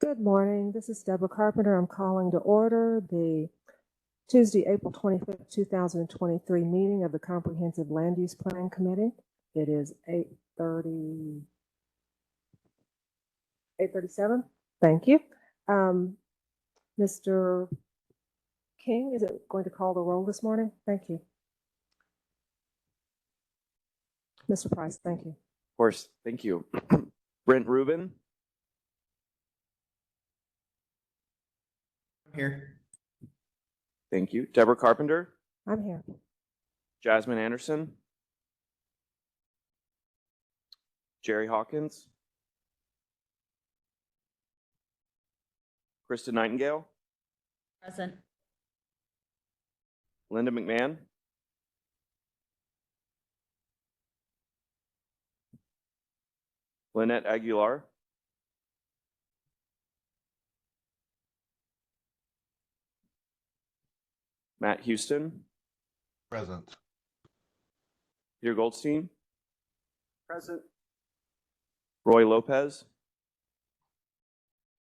Good morning. This is Deborah Carpenter. I'm calling to order the Tuesday, April 25th, 2023 meeting of the Comprehensive Land Use Plan Committee. It is 8:37. Thank you. Mr. King, is it going to call the roll this morning? Thank you. Mr. Price, thank you. Of course, thank you. Brent Rubin. I'm here. Thank you. Deborah Carpenter. I'm here. Jasmine Anderson. Jerry Hawkins. Krista Nightingale. Present. Linda McMahon. Lynette Aguilar. Matt Houston. Present. Peter Goldstein. Present. Roy Lopez.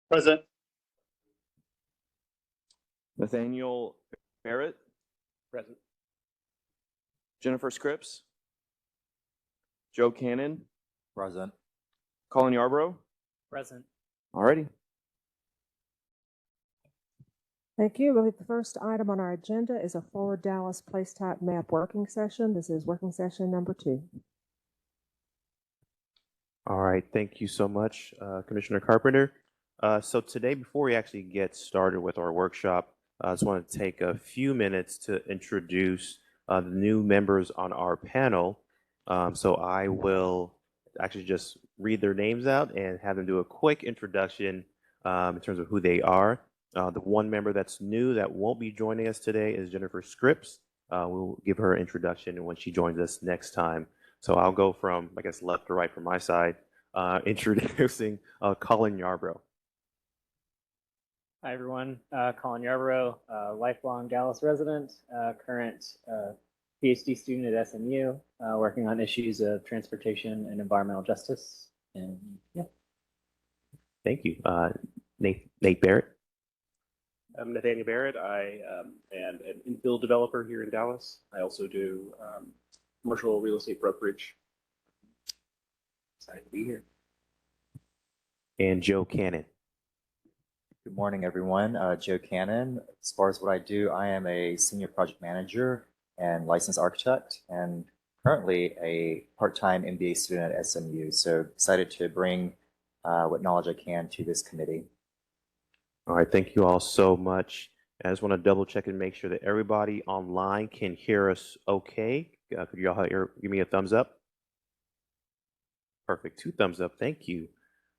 Present. Nathaniel Barrett. Present. Jennifer Scripps. Joe Cannon. Present. Colin Yarbrough. Present. Alrighty. Thank you. Really, the first item on our agenda is a Forward Dallas Place Type Map working session. This is working session number 2. All right, thank you so much, Commissioner Carpenter. So today, before we actually get started with our workshop, I just want to take a few minutes to introduce the new members on our panel. So I will actually just read their names out and have them do a quick introduction in terms of who they are. The one member that's new that won't be joining us today is Jennifer Scripps. We'll give her an introduction when she joins us next time. So I'll go from, I guess, left to right from my side, introducing Colin Yarbrough. Hi, everyone. Colin Yarbrough, lifelong Dallas resident, current PhD student at SMU, working on issues of transportation and environmental justice. And yeah. Thank you. Nate Barrett. I'm Nathaniel Barrett. I am an infill developer here in Dallas. I also do commercial real estate brokerage. Excited to be here. And Joe Cannon. Good morning, everyone. Joe Cannon. As far as what I do, I am a senior project manager and licensed architect, and currently a part-time MBA student at SMU. So excited to bring what knowledge I can to this committee. All right, thank you all so much. I just want to double check and make sure that everybody online can hear us okay. Could you all give me a thumbs up? Perfect, 2 thumbs up, thank you.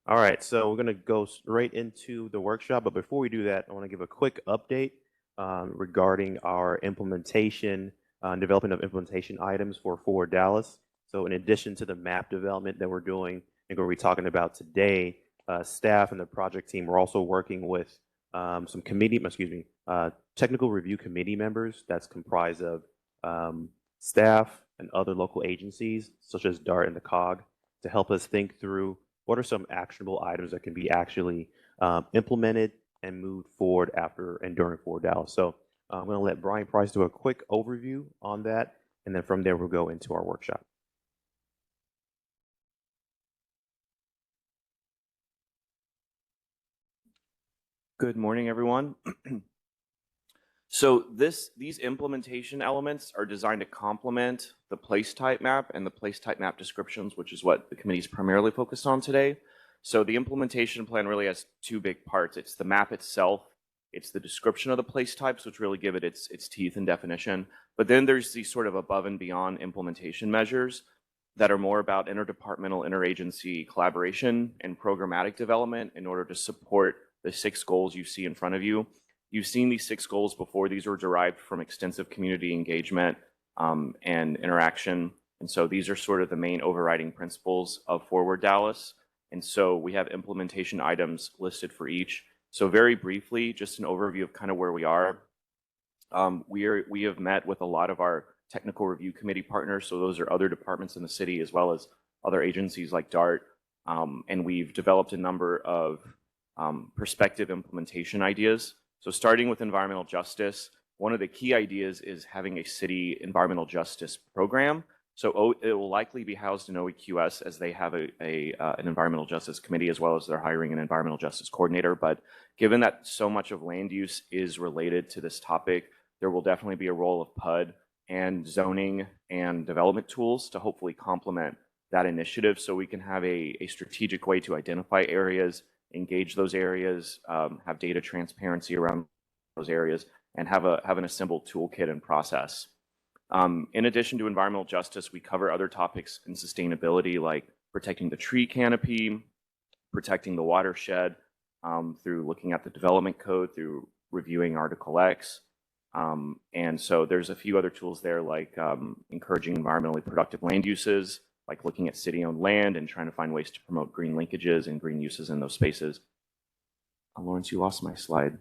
All right, so we're gonna go straight into the workshop, but before we do that, I wanna give a quick update regarding our implementation, development of implementation items for Forward Dallas. So in addition to the map development that we're doing and we're talking about today, staff and the project team, we're also working with some technical review committee members that's comprised of staff and other local agencies, such as DART and the COG, to help us think through what are some actionable items that can be actually implemented and moved forward after and during Forward Dallas. So I'm going to let Brian Price do a quick overview on that, and then from there we'll go into our workshop. Good morning, everyone. So these implementation elements are designed to complement the place type map and the place type map descriptions, which is what the committee is primarily focused on today. So the implementation plan really has 2 big parts. It's the map itself, it's the description of the place types, which really give it its teeth and definition. But then there's these sort of above and beyond implementation measures that are more about interdepartmental, interagency collaboration and programmatic development in order to support the 6 goals you see in front of you. You've seen these 6 goals before. These were derived from extensive community engagement and interaction. And so these are sort of the main overriding principles of Forward Dallas. And so we have implementation items listed for each. So very briefly, just an overview of kind of where we are. We have met with a lot of our technical review committee partners. So those are other departments in the city, as well as other agencies like DART. And we've developed a number of prospective implementation ideas. So starting with environmental justice, one of the key ideas is having a city environmental justice program. So it will likely be housed in OEQS as they have an environmental justice committee, as well as they're hiring an environmental justice coordinator. But given that so much of land use is related to this topic, there will definitely be a role of PUD and zoning and development tools to hopefully complement that initiative, so we can have a strategic way to identify areas, engage those areas, have data transparency around those areas, and have an assembled toolkit and process. In addition to environmental justice, we cover other topics in sustainability, like protecting the tree canopy, protecting the watershed, through looking at the development code, through reviewing Article X. And so there's a few other tools there, like encouraging environmentally productive land uses, like looking at city-owned land and trying to find ways to promote green linkages and green uses in those spaces. Lawrence, you lost my slide.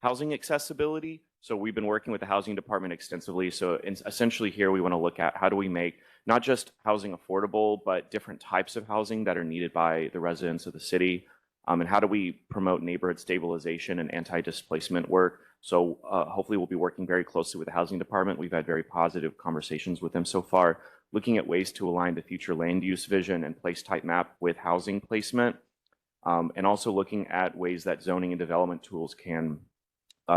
Housing accessibility. So we've been working with the housing department extensively. So essentially here we want to look at how do we make not just housing affordable, but different types of housing that are needed by the residents of the city. And how do we promote neighborhood stabilization and anti-displacement work? So hopefully we'll be working very closely with the housing department. We've had very positive conversations with them so far, looking at ways to align the future land use vision and place type map with housing placement. And also looking at ways that zoning and development tools can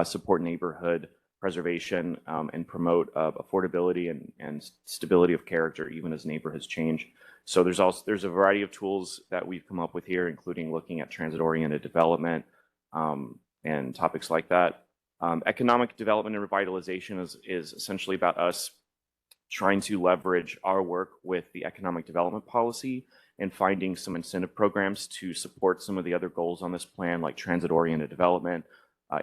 support neighborhood preservation and promote affordability and stability of character, even as neighborhoods change. So there's a variety of tools that we've come up with here, including looking at transit-oriented development and topics like that. Economic development and revitalization is essentially about us trying to leverage our work with the economic development policy and finding some incentive programs to support some of the other goals on this plan, like transit-oriented development,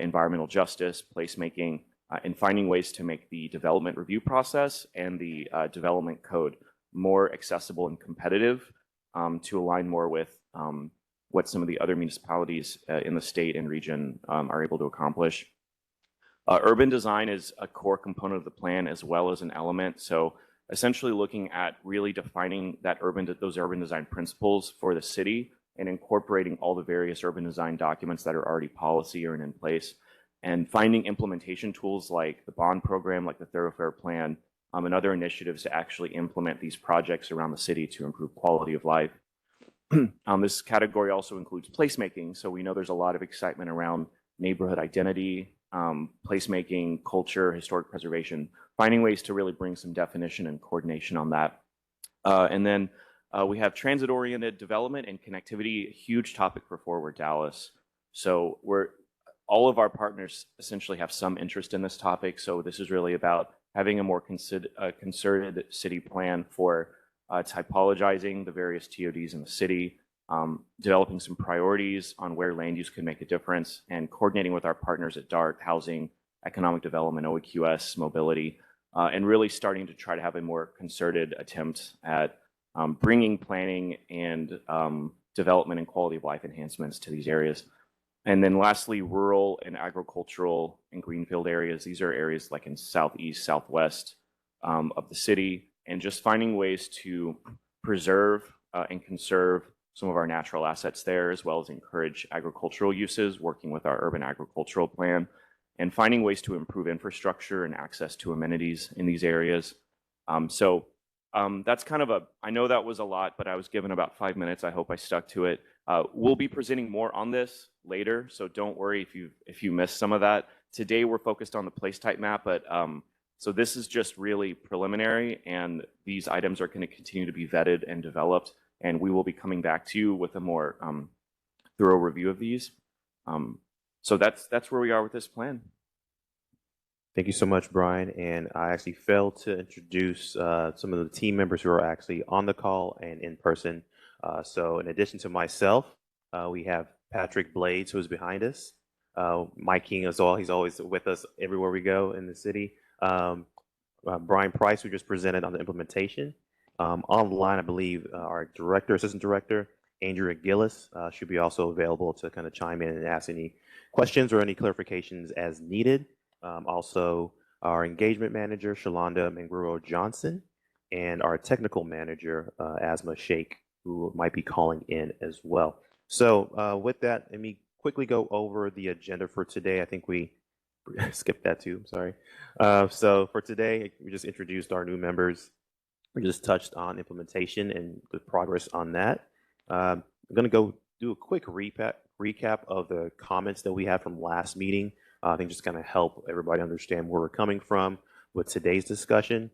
environmental justice, placemaking, and finding ways to make the development review process and the development code more accessible and competitive, to align more with what some of the other municipalities in the state and region are able to accomplish. Urban design is a core component of the plan as well as an element. So essentially looking at really defining those urban design principles for the city and incorporating all the various urban design documents that are already policy or in place, and finding implementation tools like the bond program, like the thoroughfare plan, and other initiatives to actually implement these projects around the city to improve quality of life. This category also includes placemaking. So we know there's a lot of excitement around neighborhood identity, placemaking, culture, historic preservation, finding ways to really bring some definition and coordination on that. And then we have transit-oriented development and connectivity, a huge topic for Forward Dallas. So all of our partners essentially have some interest in this topic. So this is really about having a more concerted city plan for typologizing the various TODs in the city, developing some priorities on where land use can make a difference, and coordinating with our partners at DART, housing, economic development, OEQS, mobility, and really starting to try to have a more concerted attempt at bringing planning and development and quality of life enhancements to these areas. And then lastly, rural and agricultural and greenfield areas. These are areas like in southeast, southwest of the city, and just finding ways to preserve and conserve some of our natural assets there, as well as encourage agricultural uses, working with our urban agricultural plan, and finding ways to improve infrastructure and access to amenities in these areas. That's kind of I know that was a lot, but I was given about 5 minutes. I hope I stuck to it. We'll be presenting more on this later, so don't worry if you missed some of that. Today we're focused on the place type map, but so this is just really preliminary, and these items are going to continue to be vetted and developed, and we will be coming back to you with a more thorough review of these. So that's where we are with this plan. Thank you so much, Brian. And I actually failed to introduce some of the team members who are actually on the call and in person. So in addition to myself, we have Patrick Blades, who is behind us. Mike King as well. He's always with us everywhere we go in the city. Brian Price, who just presented on the implementation. On the line, I believe our assistant director, Andrea Gillis, should be also available to kind of chime in and ask any questions or any clarifications as needed. Also, our engagement manager, Shalonda Manguro Johnson, and our technical manager, Asma Sheikh who might be calling in as well. So with that, let me quickly go over the agenda for today. I think we skipped that too, sorry. So for today, we just introduced our new members. We just touched on implementation and the progress on that. I'm going to go do a quick recap of the comments that we had from last meeting. I think just kind of help everybody understand where we're coming from with today's discussion.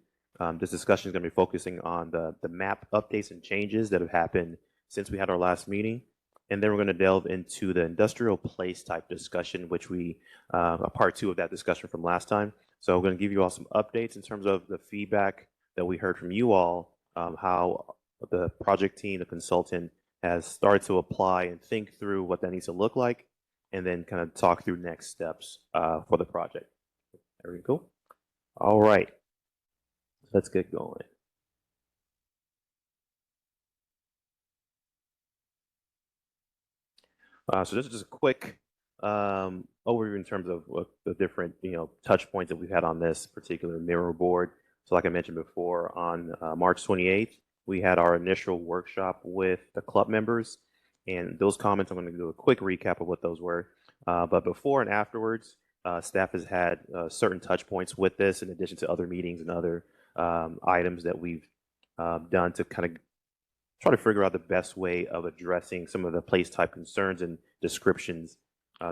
This discussion is going to be focusing on the map updates and changes that have happened since we had our last meeting. And then we're going to delve into the industrial place type discussion, which we, a part 2 of that discussion from last time. So we're going to give you all some updates in terms of the feedback that we heard from you all, how the project team, the consultant, has started to apply and think through what that needs to look like, and then kind of talk through next steps for the project. Everything cool? All right, let's get going. So this is just a quick overview in terms of what the different touch points that we've had on this particular mirror board. So like I mentioned before, on March 28th, we had our initial workshop with the club members, and those comments, I'm going to do a quick recap of what those were. But before and afterwards, staff has had certain touch points with this, in addition to other meetings and other items that we've done to kind of try to figure out the best way of addressing some of the place type concerns and descriptions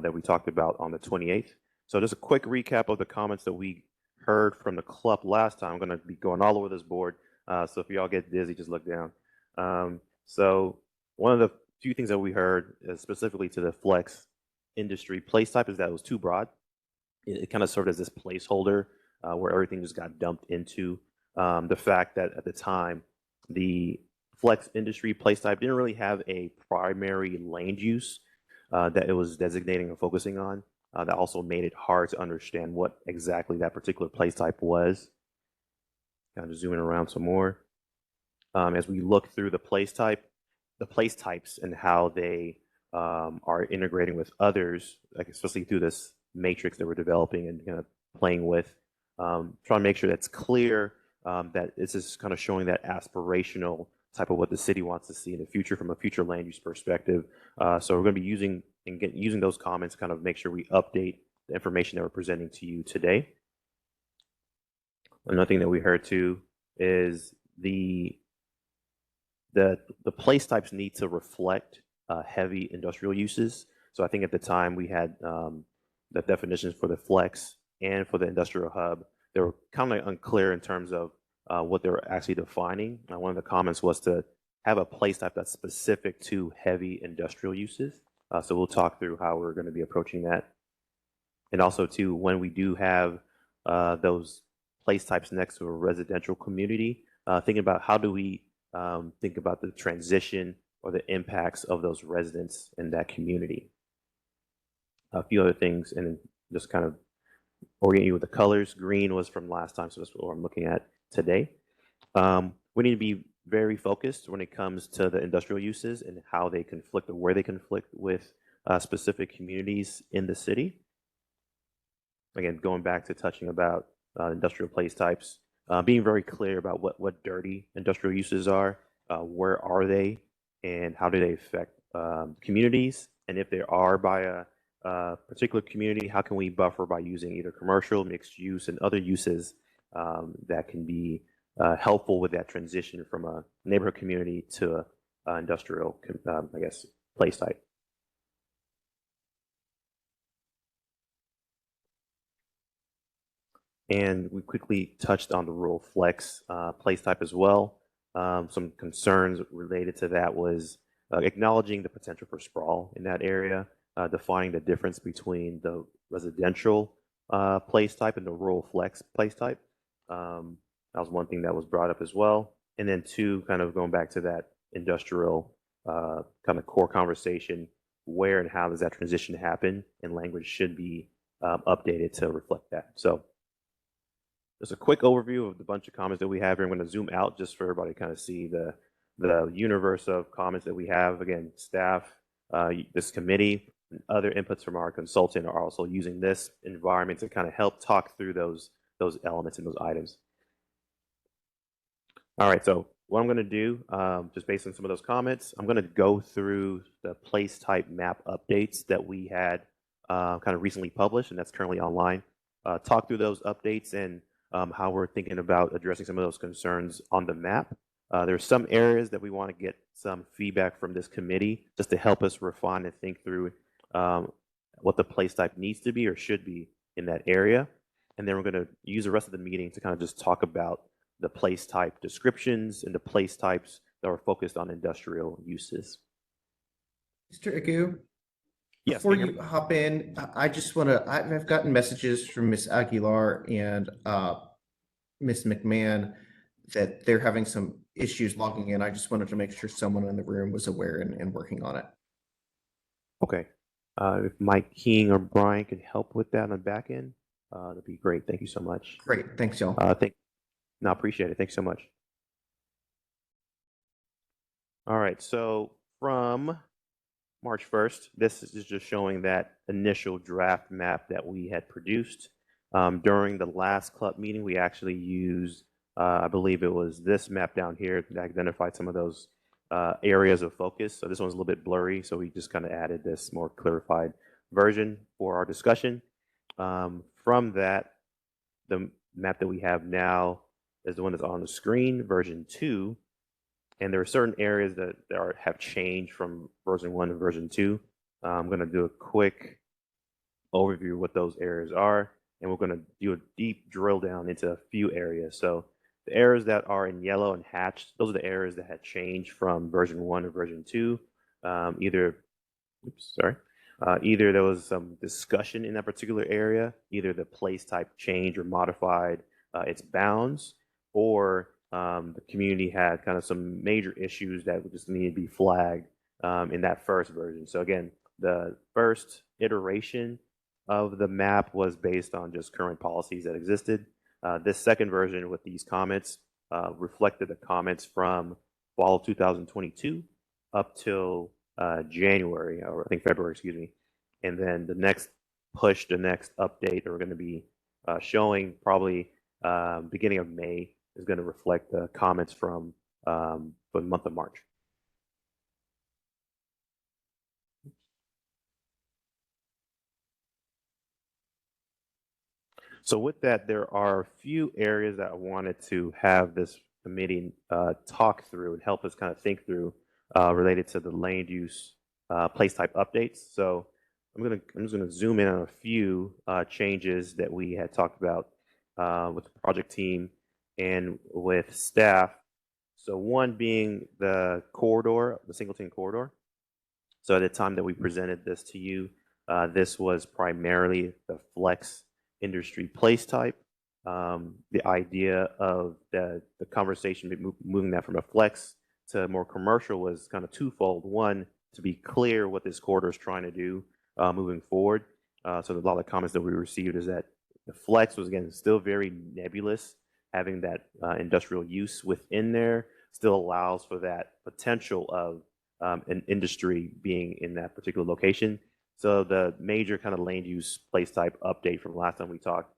that we talked about on the 28th. So just a quick recap of the comments that we heard from the club last time. I'm going to be going all over this board. So if y'all get dizzy, just look down. So one of the few things that we heard specifically to the flex industry place type is that it was too broad. It kind of served as this placeholder where everything just got dumped into. The fact that at the time, the flex industry place type didn't really have a primary land use that it was designating or focusing on. That also made it hard to understand what exactly that particular place type was. Kind of zooming around some more. As we look through the place types and how they are integrating with others, like especially through this matrix that we're developing and kind of playing with, trying to make sure that's clear, that this is kind of showing that aspirational type of what the city wants to see in the future from a future land use perspective. So we're going to be using those comments to kind of make sure we update the information that we're presenting to you today. Another thing that we heard too is the place types need to reflect heavy industrial uses. So I think at the time we had the definitions for the flex and for the industrial hub. They were kind of unclear in terms of what they were actually defining. One of the comments was to have a place type that's specific to heavy industrial uses. So we'll talk through how we're going to be approaching that. And also too, when we do have those place types next to a residential community, thinking about how do we think about the transition or the impacts of those residents in that community. A few other things, and just kind of orient you with the colors. Green was from last time, so that's what I'm looking at today. We need to be very focused when it comes to the industrial uses and how they conflict or where they conflict with specific communities in the city. Again, going back to touching about industrial place types, being very clear about what dirty industrial uses are, where are they, and how do they affect communities, and if they are by a particular community, how can we buffer by using either commercial, mixed use, and other uses that can be helpful with that transition from a neighborhood community to an industrial, I guess, place type. And we quickly touched on the rural flex place type as well. Some concerns related to that was acknowledging the potential for sprawl in that area, defining the difference between the residential place type and the rural flex place type. That was one thing that was brought up as well. And then two, kind of going back to that industrial kind of core conversation, where and how does that transition happen, and language should be updated to reflect that. So just a quick overview of the bunch of comments that we have here. I'm going to zoom out just for everybody to kind of see the universe of comments that we have. Again, staff, this committee, and other inputs from our consultant are also using this environment to kind of help talk through those elements and those items. All right, so what I'm going to do, just based on some of those comments, I'm going to go through the place type map updates that we had kind of recently published, and that's currently online. Talk through those updates and how we're thinking about addressing some of those concerns on the map. There's some areas that we want to get some feedback from this committee just to help us refine and think through what the place type needs to be or should be in that area. And then we're going to use the rest of the meeting to kind of just talk about the place type descriptions and the place types that are focused on industrial uses. Mr. Agu, Yes, before can you hear you hop in, I just want to, I've gotten messages from Miss Aguilar and Miss McMahon that they're having some issues logging in. I just wanted to make sure someone in the room was aware and working on it. Okay. If Mike King or Brian could help with that on the back end, that'd be great. Thank you so much. Great, thanks y'all. No, appreciate it. Thanks so much. All right, so from March 1st, this is just showing that initial draft map that we had produced. During the last club meeting, we actually used, I believe it was this map down here that identified some of those areas of focus. So this one's a little bit blurry, so we just kind of added this more clarified version for our discussion. From that, the map that we have now is the one that's on the screen, version 2. And there are certain areas that have changed from version 1 to version 2. I'm going to do a quick overview of what those areas are, and we're going to do a deep drill down into a few areas. So the areas that are in yellow and hatched, those are the areas that had changed from version 1 to version 2. Either there was some discussion in that particular area, either the place type changed or modified its bounds, or the community had kind of some major issues that would just need to be flagged in that first version. So again, the first iteration of the map was based on just current policies that existed. This second version with these comments reflected the comments from fall of 2022 up till January, or I think February, excuse me. And then the next push, the next update that we're going to be showing probably beginning of May is going to reflect the comments from the month of March. So with that, there are a few areas that I wanted to have this committee talk through and help us kind of think through related to the land use place type updates. So I'm just gonna zoom in on a few changes that we had talked about with the project team and with staff. So one being the corridor, the Singleton corridor. So at the time that we presented this to you, this was primarily the flex industry place type. The idea of the conversation moving that from a flex to more commercial was kind of twofold. One, to be clear what this corridor is trying to do moving forward. So a lot of comments that we received is that the flex was, again, still very nebulous. Having that industrial use within there still allows for that potential of an industry being in that particular location. So the major kind of land use place type update from last time we talked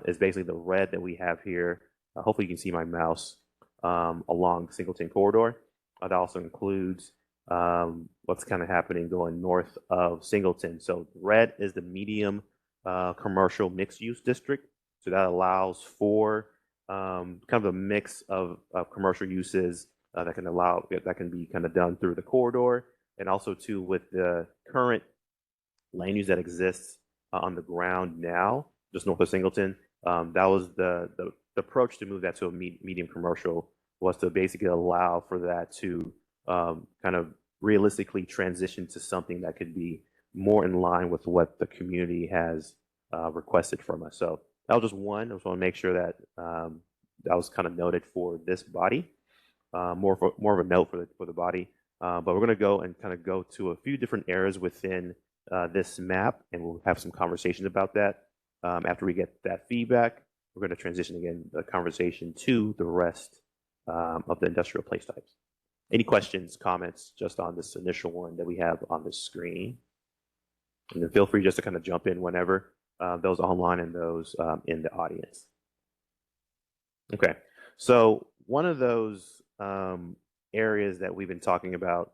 is basically the red that we have here. Hopefully you can see my mouse along Singleton corridor. That also includes what's kind of happening going north of Singleton. So red is the medium commercial mixed use district. So that allows for kind of a mix of commercial uses that can be kind of done through the corridor, and also too with the current land use that exists on the ground now, just north of Singleton. That was the approach to move that to a medium commercial, was to basically allow for that to kind of realistically transition to something that could be more in line with what the community has requested from us. So that was just one. I just want to make sure that that was kind of noted for this body, more of a note for the body. But we're going to go and kind of go to a few different areas within this map, and we'll have some conversations about that. After we get that feedback, we're going to transition again the conversation to the rest of the industrial place types. Any questions, comments just on this initial one that we have on the screen? And then feel free just to kind of jump in whenever, those online and those in the audience. Okay, so one of those areas that we've been talking about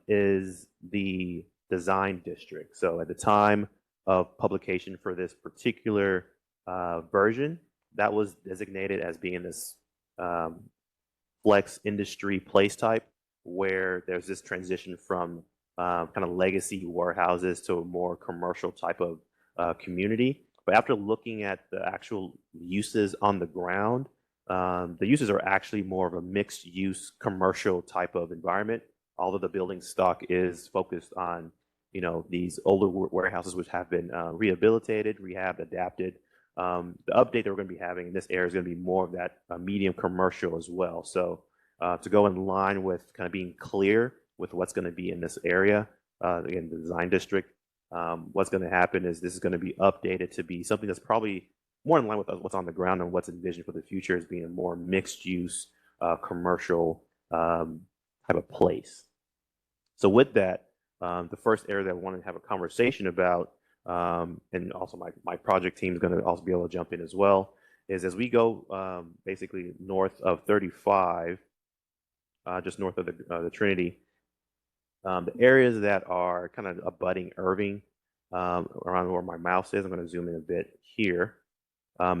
is the design district. So at the time of publication for this particular version, that was designated as being this flex industry place type, where there's this transition from kind of legacy warehouses to a more commercial type of community. But after looking at the actual uses on the ground, the uses are actually more of a mixed use commercial type of environment. Although the building stock is focused on, these older warehouses which have been rehabilitated, rehabbed, adapted. The update that we're going to be having in this area is going to be more of that medium commercial as well. So to go in line with kind of being clear with what's going to be in this area, again, the design district, what's going to happen is this is going to be updated to be something that's probably more in line with what's on the ground and what's envisioned for the future as being a more mixed use commercial type of place. So with that, the first area that I want to have a conversation about, and also my project team is going to also be able to jump in as well, is as we go basically north of 35, just north of the Trinity, the areas that are kind of abutting Irving, around where my mouse is, I'm going to zoom in a bit here.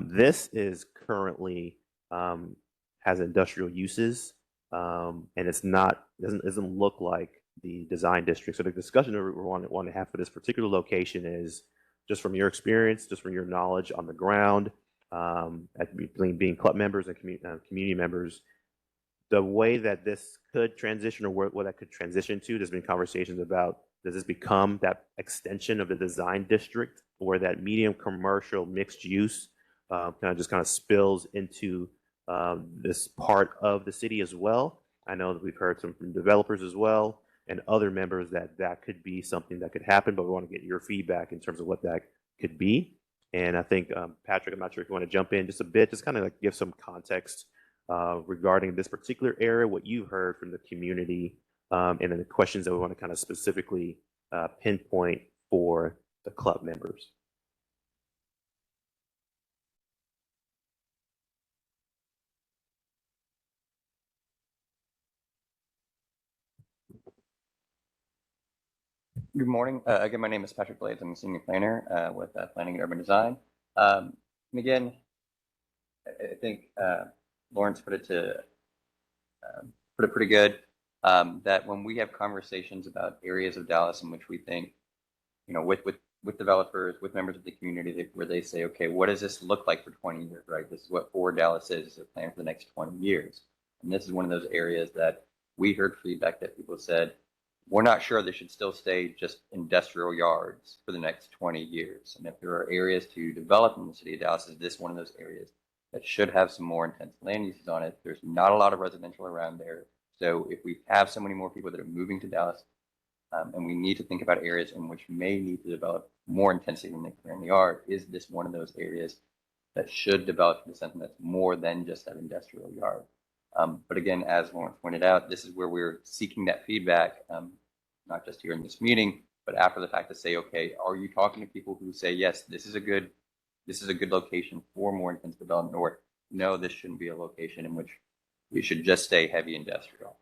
This is currently has industrial uses, and it's not doesn't look like the design district. So the discussion that we want to have for this particular location is just from your experience, just from your knowledge on the ground, being club members and community members, the way that this could transition or what that could transition to. There's been conversations about, does this become that extension of the design district where that medium commercial mixed use kind of spills into this part of the city as well. I know that we've heard some from developers as well and other members that could be something that could happen, but we want to get your feedback in terms of what that could be. And I think, Patrick, I'm not sure if you want to jump in just a bit, just kind of like give some context regarding this particular area, what you've heard from the community, and then the questions that we want to kind of specifically pinpoint for the club members. Good morning. Again, my name is Patrick Blades. I'm a senior planner with Planning and Urban Design. And again, I think Lawrence put it pretty good. That when we have conversations about areas of Dallas in which we think, with developers, with members of the community, where they say, okay, what does this look like for 20 years, right? This is what For Dallas is. It's a plan for the next 20 years. And this is one of those areas that we heard feedback that people said, we're not sure they should still stay just industrial yards for the next 20 years. And if there are areas to develop in the city of Dallas, is this one of those areas that should have some more intense land uses on it? There's not a lot of residential around there. So if we have so many more people that are moving to Dallas, and we need to think about areas in which may need to develop more intensity than they currently are, is this one of those areas that should develop into something that's more than just that industrial yard? But again, as Lawrence pointed out, this is where we're seeking that feedback, not just here in this meeting, but after the fact to say, okay, are you talking to people who say, yes, this is a good location for more intense development, or no, this shouldn't be a location in which we should just stay heavy industrial?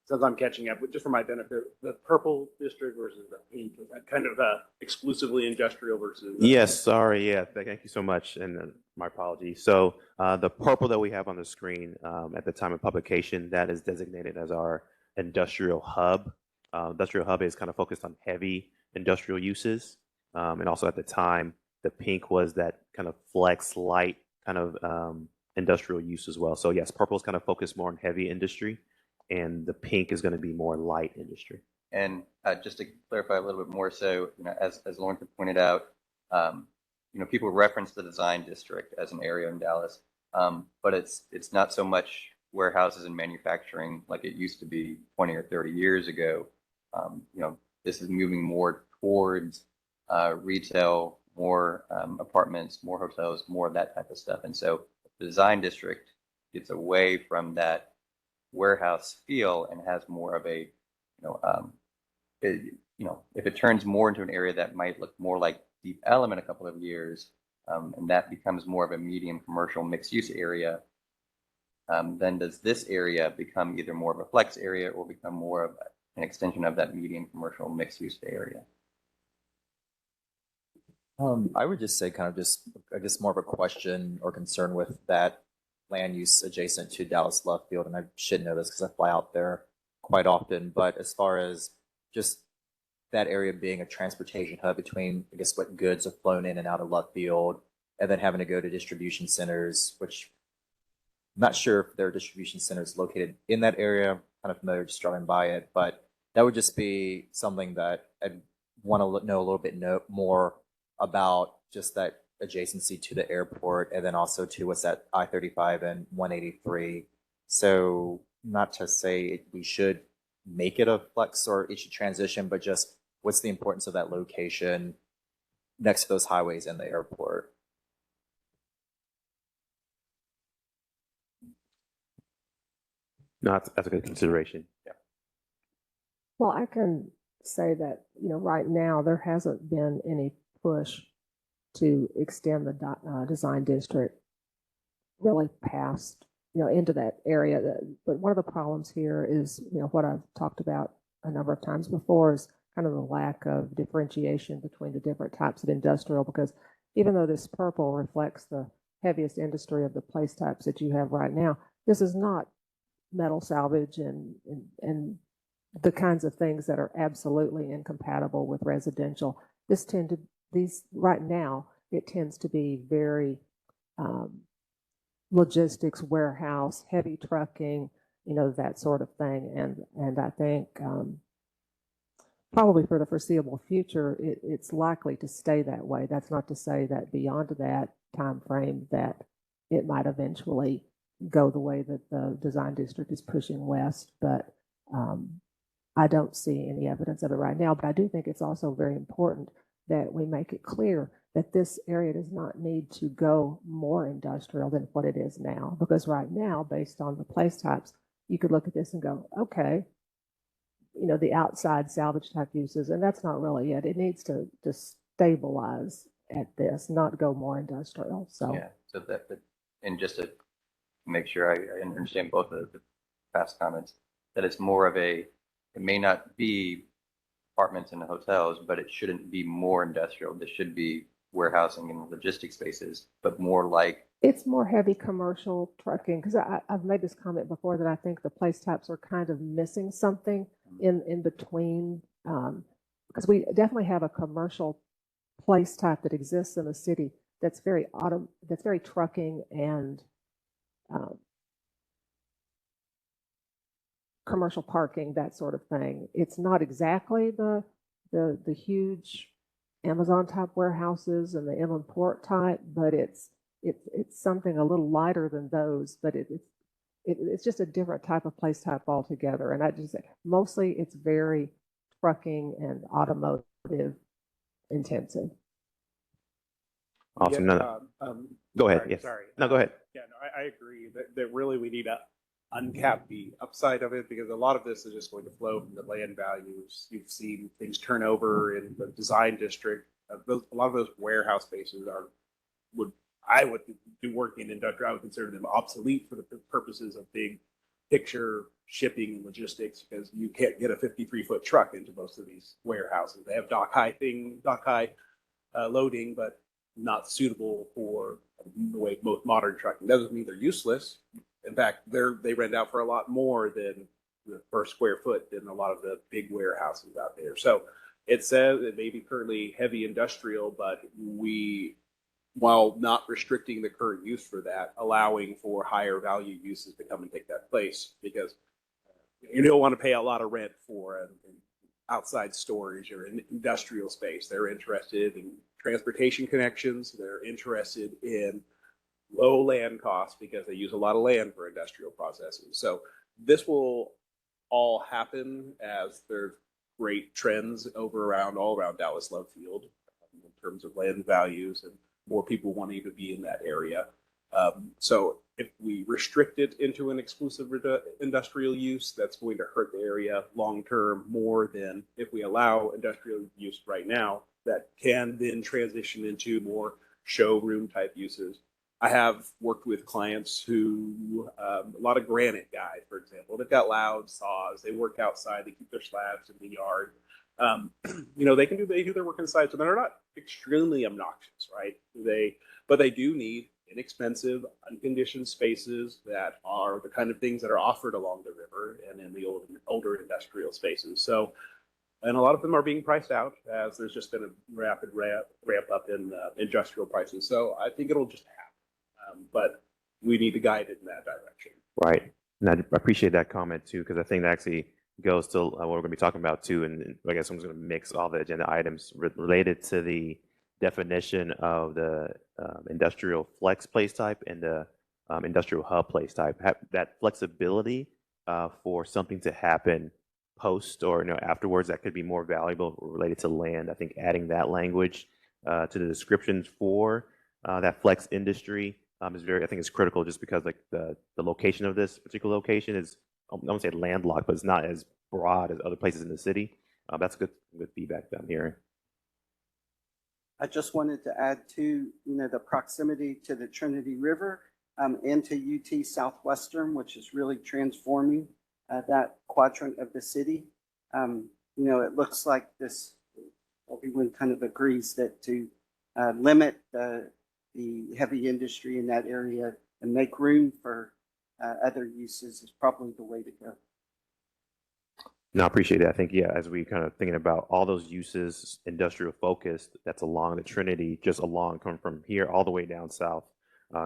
Since I'm catching up, just for my benefit, the purple district versus the pink, is that kind of exclusively industrial versus? Yes, sorry, yeah, thank you so much, and my apologies. So the purple that we have on the screen at the time of publication, that is designated as our industrial hub. Industrial hub is kind of focused on heavy industrial uses, and also at the time, the pink was that kind of flex light kind of industrial use as well. So yes, purple is kind of focused more on heavy industry, and the pink is going to be more light industry. And just to clarify a little bit more, so as Lawrence pointed out, people reference the design district as an area in Dallas, but it's not so much warehouses and manufacturing like it used to be 20 or 30 years ago. This is moving more towards retail, more apartments, more hotels, more of that type of stuff. And so the design district gets away from that warehouse feel and has more of a, if it turns more into an area that might look more like Deep Ellum in a couple of years, and that becomes more of a medium commercial mixed use area, then does this area become either more of a flex area or become more of an extension of that medium commercial mixed use area? I would just say kind of just, I guess, more of a question or concern with that land use adjacent to Dallas Love Field. And I should know this because I fly out there quite often. But as far as just that area being a transportation hub between, I guess, what goods are flown in and out of Love Field, and then having to go to distribution centers, which I'm not sure if there are distribution centers located in that area. I'm kind of familiar just driving by it, but that would just be something that I'd want to know a little bit more about, just that adjacency to the airport, and then also to what's that I-35 and 183. So not to say we should make it a flex or it should transition, but just what's the importance of that location next to those highways and the airport? No, that's a good consideration. Yeah. Well, I can say that, right now there hasn't been any push to extend the design district really past, into that area. But one of the problems here is, what I've talked about a number of times before is kind of the lack of differentiation between the different types of industrial, because even though this purple reflects the heaviest industry of the place types that you have right now, this is not metal salvage and the kinds of things that are absolutely incompatible with residential. Right now, it tends to be very logistics, warehouse, heavy trucking, that sort of thing. And I think probably for the foreseeable future, it's likely to stay that way. That's not to say that beyond that time frame that it might eventually go the way that the design district is pushing west, but I don't see any evidence of it right now. But I do think it's also very important that we make it clear that this area does not need to go more industrial than what it is now. Because right now, based on the place types, you could look at this and go, okay, the outside salvage type uses, and that's not really it. It needs to stabilize at this, not go more industrial. So yeah, so and just to make sure I understand both of the past comments, that it's more of it may not be apartments and hotels, but it shouldn't be more industrial. This should be warehousing and logistics spaces, but more like. It's more heavy commercial trucking, because I've made this comment before that I think the place types are kind of missing something in between, because we definitely have a commercial place type that exists in the city that's very trucking and commercial parking, that sort of thing. It's not exactly the huge Amazon type warehouses and the inland port type, but it's something a little lighter than those. But it's just a different type of place type altogether. And I just say mostly it's very trucking and automotive intensive. Awesome. Yeah, go ahead. Sorry, Yes. Sorry. No, go ahead. Yeah, no, I agree that really we need to uncap the upside of it, because a lot of this is just going to flow from the land values. You've seen things turn over in the design district. A lot of those warehouse spaces I would do work in industrial. I would consider them obsolete for the purposes of big picture shipping and logistics, because you can't get a 53-foot truck into most of these warehouses. They have dock high loading, but not suitable for the way most modern trucking. Doesn't mean they're useless. In fact, they rent out for a lot more than the per square foot than a lot of the big warehouses out there. So it says it may be currently heavy industrial, but while not restricting the current use for that, allowing for higher value uses to come and take that place, because you don't want to pay a lot of rent for an outside storage or an industrial space. They're interested in transportation connections. They're interested in low land costs because they use a lot of land for industrial processes. So this will all happen as there's great trends all around Dallas Love Field in terms of land values and more people wanting to be in that area. So if we restrict it into an exclusive industrial use, that's going to hurt the area long term more than if we allow industrial use right now that can then transition into more showroom type uses. I have worked with clients who, a lot of granite guys, for example, they've got loud saws. They work outside. They keep their slabs in the yard. They do their work inside, so they're not extremely obnoxious, right? But they do need inexpensive, unconditioned spaces that are the kind of things that are offered along the river and in the older industrial spaces. So, and a lot of them are being priced out as there's just been a rapid ramp up in industrial prices. So I think it'll just happen, but we need to guide it in that direction. Right. And I appreciate that comment too, because I think that actually goes to what we're going to be talking about too. And I guess I'm just going to mix all the agenda items related to the definition of the industrial flex place type and the industrial hub place type. That flexibility for something to happen post or afterwards that could be more valuable related to land. I think adding that language to the descriptions for that flex industry is I think it's critical, just because like the location of this particular location is, I won't say landlocked, but it's not as broad as other places in the city. That's good feedback that I'm hearing. I just wanted to add to, the proximity to the Trinity River and to UT Southwestern, which is really transforming that quadrant of the city. It looks like everyone kind of agrees that to limit the heavy industry in that area and make room for other uses is probably the way to go. No, I appreciate that. I think, yeah, as we kind of thinking about all those uses, industrial focused, that's along the Trinity, just coming from here all the way down south,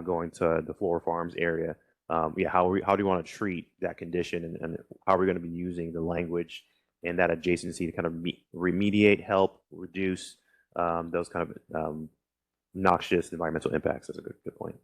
going to the Flora Farms area. How do you want to treat that condition, and how are we going to be using the language and that adjacency to kind of remediate, help reduce those kind of noxious environmental impacts? That's a good point.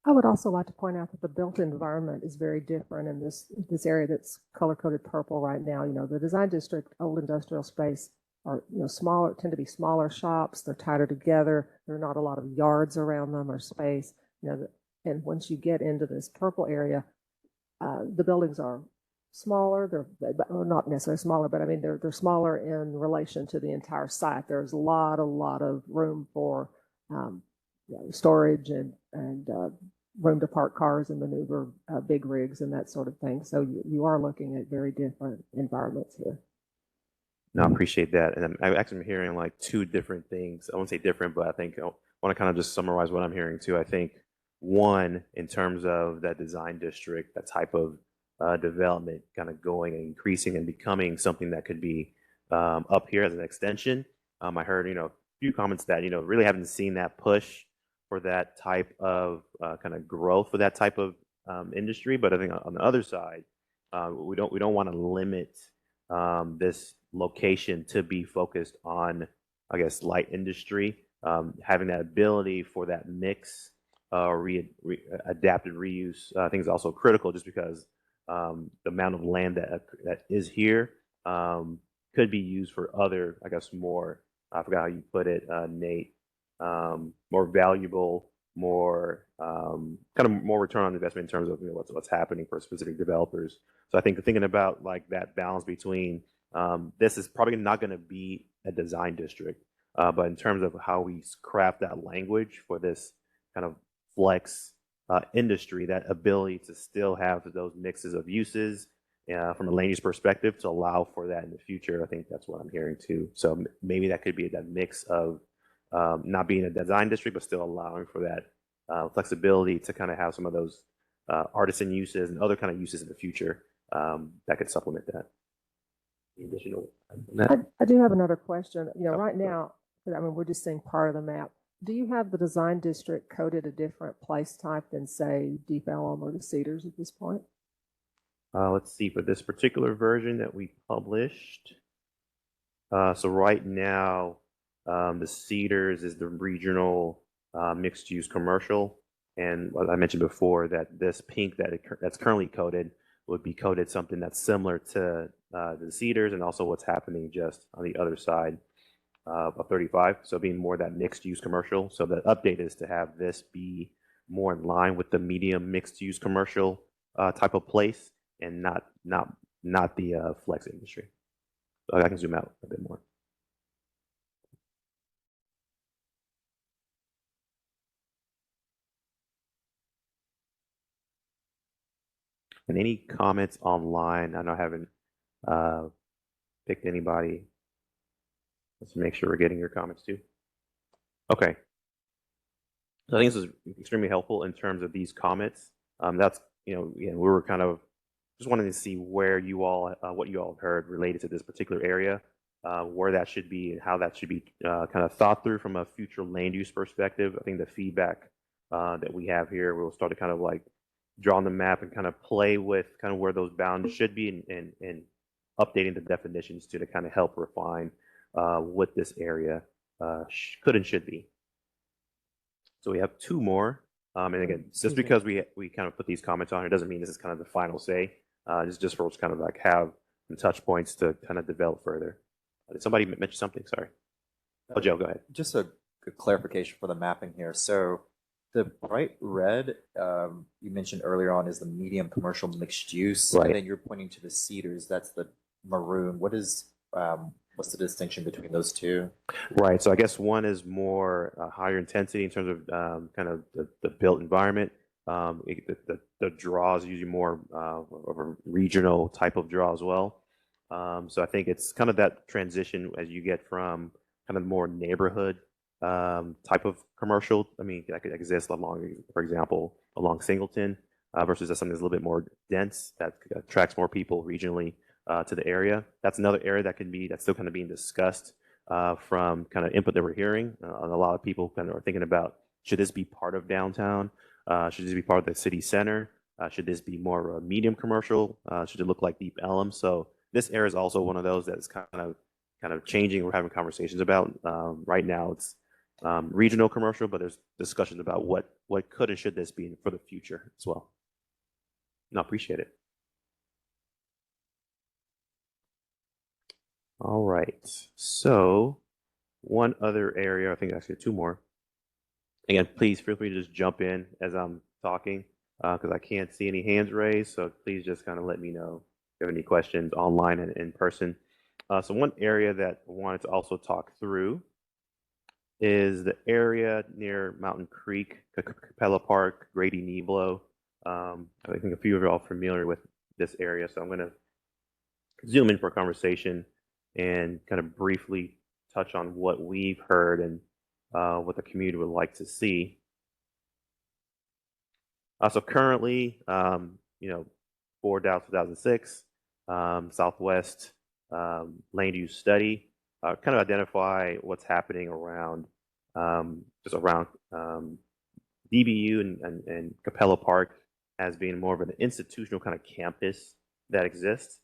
I would also like to point out that the built environment is very different in this area that's color-coded purple right now. The design district, old industrial space, are smaller, tend to be smaller shops. They're tighter together. There are not a lot of yards around them or space. And once you get into this purple area, the buildings are smaller. They're not necessarily smaller, but I mean they're smaller in relation to the entire site. There's a lot of room for storage and room to park cars and maneuver big rigs and that sort of thing. So you are looking at very different environments here. No, I appreciate that. And I'm actually hearing like two different things. I won't say different, but I think I want to kind of just summarize what I'm hearing too. I think one, in terms of that design district, that type of development kind of going and increasing and becoming something that could be up here as an extension. I heard, a few comments that, really haven't seen that push for that type of kind of growth for that type of industry. But I think on the other side, we don't want to limit this location to be focused on, I guess, light industry. Having that ability for that mix, adapted reuse, I think is also critical, just because the amount of land that is here could be used for other, I guess, more, I forgot how you put it, Nate, more valuable, more kind of more return on investment in terms of what's happening for specific developers. So I think thinking about like that balance between this is probably not going to be a design district, but in terms of how we craft that language for this kind of flex industry, that ability to still have those mixes of uses from a land use perspective to allow for that in the future. I think that's what I'm hearing too. So maybe that could be that mix of not being a design district, but still allowing for that flexibility to kind of have some of those artisan uses and other kind of uses in the future that could supplement that. Additional. I do have another question. Right now, I mean, we're just seeing part of the map. Do you have the design district coded a different place type than, say, Deep Ellum or the Cedars at this point? Let's see, for this particular version that we published. So right now, the Cedars is the regional mixed-use commercial. And what I mentioned before, that this pink that's currently coded would be coded something that's similar to the Cedars, and also what's happening just on the other side of 35. So being more that mixed-use commercial. So the update is to have this be more in line with the medium mixed-use commercial type of place, and not the flex industry. So I can zoom out a bit more. And any comments online? I know I haven't picked anybody. Let's make sure we're getting your comments too. Okay. So I think this is extremely helpful in terms of these comments. That's, again, we were kind of just wanting to see where you all, what you all heard related to this particular area, where that should be and how that should be kind of thought through from a future land use perspective. I think the feedback that we have here, we'll start to kind of like draw on the map and kind of play with kind of where those boundaries should be and updating the definitions to kind of help refine what this area could and should be. So we have two more. And again, just because we kind of put these comments on, it doesn't mean this is kind of the final say. It's just for us kind of like have some touch points to kind of develop further. Did somebody mention something? Sorry. Oh, Joe, go ahead. Just a good clarification for the mapping here. So the bright red you mentioned earlier on is the medium commercial mixed use, Right. and then you're pointing to the cedars. That's the maroon. What is what's the distinction between those two? Right. So I guess one is more higher intensity in terms of kind of the built environment. The draw is usually more of a regional type of draw as well. So I think it's kind of that transition as you get from kind of more neighborhood type of commercial. I mean, that could exist along, for example, along Singleton versus something that's a little bit more dense that attracts more people regionally to the area. That's another area that's still kind of being discussed from kind of input that we're hearing. And a lot of people kind of are thinking about, should this be part of downtown? Should this be part of the city center? Should this be more of a medium commercial? Should it look like Deep Ellum? So this area is also one of those that's kind of changing. We're having conversations about right now. It's regional commercial, but there's discussions about what could and should this be for the future as well. No, appreciate it. All right. So one other area, I think actually two more. Again, please feel free to just jump in as I'm talking because I can't see any hands raised. So please just kind of let me know if you have any questions online and in person. So one area that I wanted to also talk through is the area near Mountain Creek, Capella Park, Grady Neblo. I think a few of you are all familiar with this area, so I'm going to zoom in for a conversation and kind of briefly touch on what we've heard and what the community would like to see. So currently, for Dallas 2006, Southwest land use study, kind of identify what's happening around DBU and Capella Park as being more of an institutional kind of campus that exists.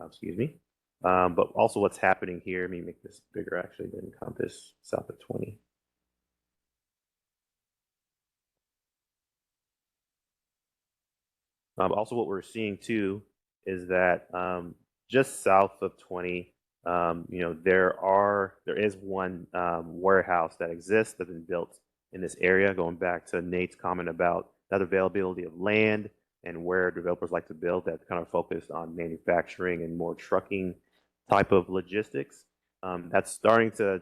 Excuse me. But also what's happening here, let me make this bigger actually than Compass south of 20. Also what we're seeing too is that just south of 20, there is one warehouse that exists that's been built in this area, going back to Nate's comment about that availability of land and where developers like to build that kind of focused on manufacturing and more trucking type of logistics. That's starting to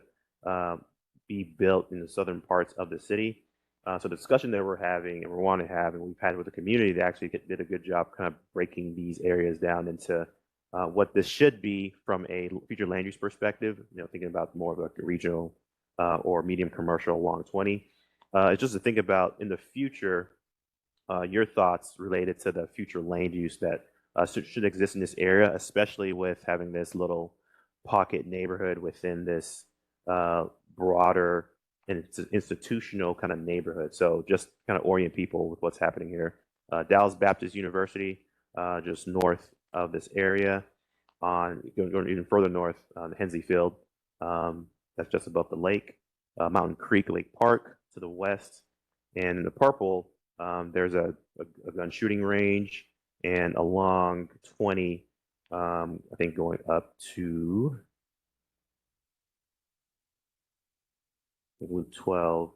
be built in the southern parts of the city. So the discussion that we're having and we want to have and we've had with the community, they actually did a good job kind of breaking these areas down into what this should be from a future land use perspective, thinking about more of like a regional or medium commercial along 20. It's just to think about in the future, your thoughts related to the future land use that should exist in this area, especially with having this little pocket neighborhood within this broader institutional kind of neighborhood. So just kind of orient people with what's happening here. Dallas Baptist University, just north of this area, going even further north on Hensley Field, that's just above the lake. Mountain Creek Lake Park to the west, and in the purple, there's a gun shooting range, and along 20, I think going up to Loop 12,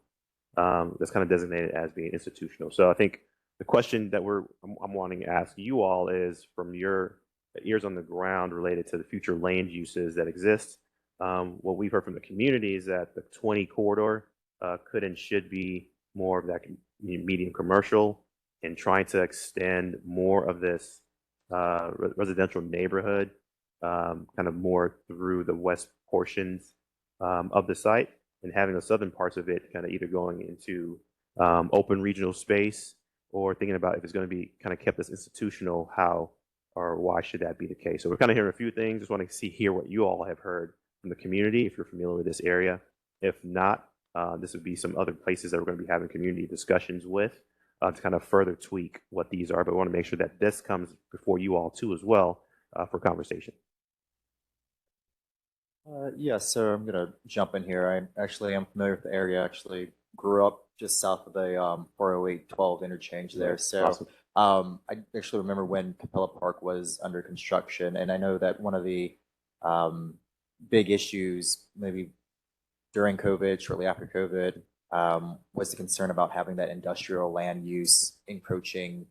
that's kind of designated as being institutional. So I think the question that I'm wanting to ask you all is, from your ears on the ground related to the future land uses that exist, what we've heard from the community is that the 20 corridor could and should be more of that medium commercial and trying to extend more of this residential neighborhood kind of more through the west portions of the site, and having the southern parts of it kind of either going into open regional space, or thinking about if it's going to be kind of kept as institutional, how or why should that be the case. So we're kind of hearing a few things. Just want to hear what you all have heard from the community, if you're familiar with this area. If not, this would be some other places that we're going to be having community discussions with to kind of further tweak what these are. But we want to make sure that this comes before you all too as well for conversation. Yeah, so I'm gonna jump in here. I actually am familiar with the area. Actually grew up just south of the 408-12 interchange there. So I actually remember when Capella Park was under construction, and I know that one of the big issues, maybe during COVID, shortly after COVID, was the concern about having that industrial land use encroaching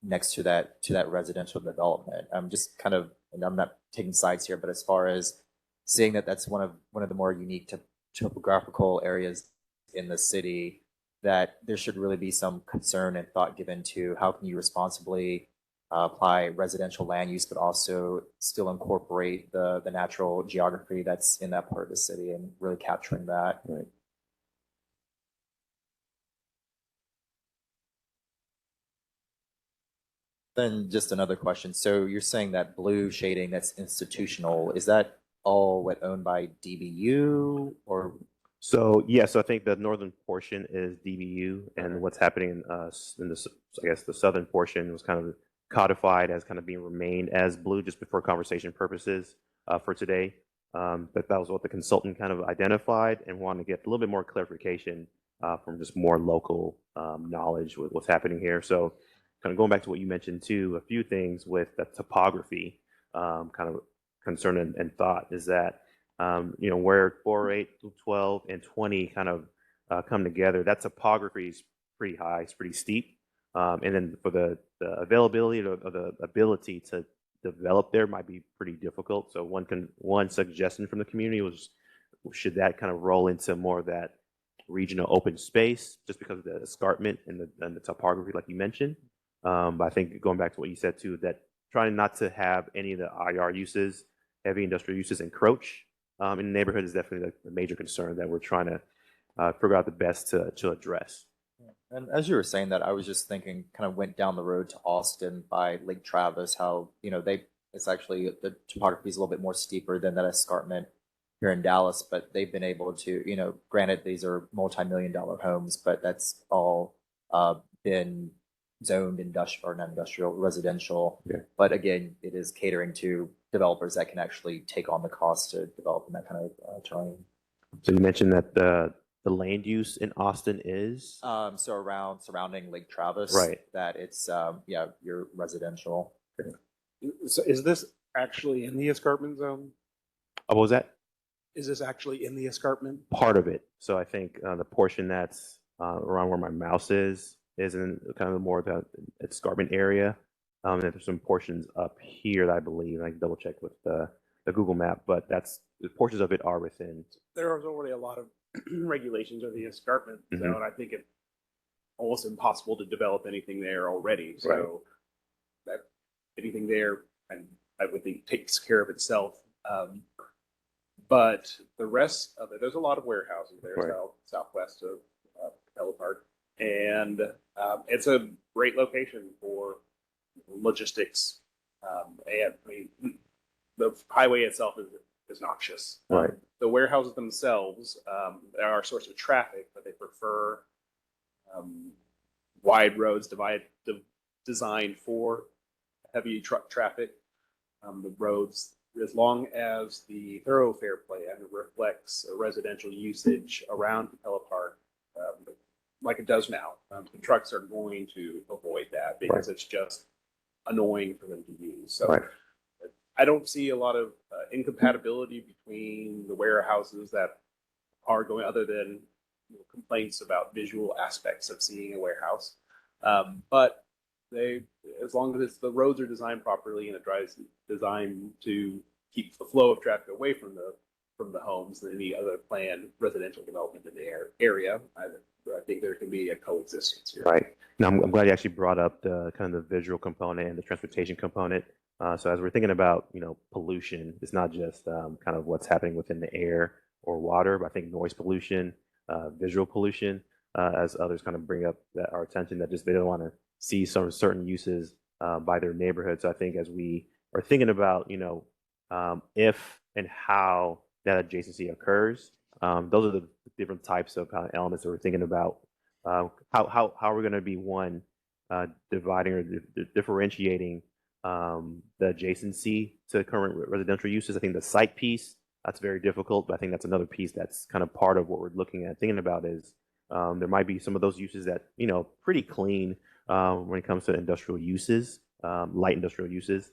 next to that residential development. I'm just kind of, and I'm not taking sides here, but as far as seeing that that's one of the more unique topographical areas in the city, that there should really be some concern and thought given to how can you responsibly apply residential land use, but also still incorporate the natural geography that's in that part of the city and really capturing that. Right. Then just another question. So you're saying that blue shading that's institutional, is that all owned by DBU or? So yes, I think the northern portion is DBU, and what's happening in the, I guess the southern portion was kind of codified as kind of being remained as blue just before conversation purposes for today. But that was what the consultant kind of identified, and wanted to get a little bit more clarification from just more local knowledge with what's happening here. So kind of going back to what you mentioned too, a few things with the topography kind of concern and thought is that, you know, where 408, 12, and 20 kind of come together, that topography is pretty high, it's pretty steep. And then for the availability of the ability to develop there might be pretty difficult. So one suggestion from the community was, should that kind of roll into more of that regional open space just because of the escarpment and the topography like you mentioned. But I think going back to what you said too, that trying not to have any of the IR uses, heavy industrial uses encroach in the neighborhood is definitely the major concern that we're trying to figure out the best to address. And as you were saying that, I was just thinking, kind of went down the road to Austin by Lake Travis, how, you know, it's actually, the topography is a little bit more steeper than that escarpment here in Dallas, but they've been able to, you know, granted, these are multi-million-dollar homes, but that's all been zoned industrial, or not industrial, residential. Yeah. But again, it is catering to developers that can actually take on the cost to develop in that kind of terrain. So you mentioned that the land use in Austin is? So surrounding Lake Travis, right? That it's yeah, your residential. So is this actually in the escarpment zone? Oh, what was that? Is this actually in the escarpment? Part of it. So I think the portion that's around where my mouse is in kind of more of the escarpment area. And there's some portions up here that I believe, I can double check with the Google map, but the portions of it are within. There is already a lot of regulations of the escarpment zone. I think it's almost impossible to develop anything there already. So that anything there, and I would think takes care of itself. But the rest of it, there's a lot of warehouses there, southwest of Capella Park, and it's a great location for logistics. And I mean, the highway itself is noxious. Right. The warehouses themselves are a source of traffic, but they prefer wide roads designed for heavy truck traffic. The roads, as long as the thoroughfare plan reflects a residential usage around Capella Park, like it does now, the trucks are going to avoid that because it's just annoying for them to use. So I don't see a lot of incompatibility between the warehouses that are going, other than complaints about visual aspects of seeing a warehouse. But as long as the roads are designed properly and it drives designed to keep the flow of traffic away from the homes than any other planned residential development in the area, I think there can be a coexistence here. Right. Now, I'm glad you actually brought up the kind of the visual component and the transportation component. So as we're thinking about, pollution, it's not just kind of what's happening within the air or water, but I think noise pollution, visual pollution, as others kind of bring up that our attention that just they don't want to see some certain uses by their neighborhood. So I think as we are thinking about, if and how that adjacency occurs, those are the different types of kind of elements that we're thinking about. How are we going to be dividing or differentiating the adjacency to current residential uses? I think the site piece, that's very difficult, but I think that's another piece that's kind of part of what we're looking at thinking about is there might be some of those uses that pretty clean when it comes to industrial uses, light industrial uses,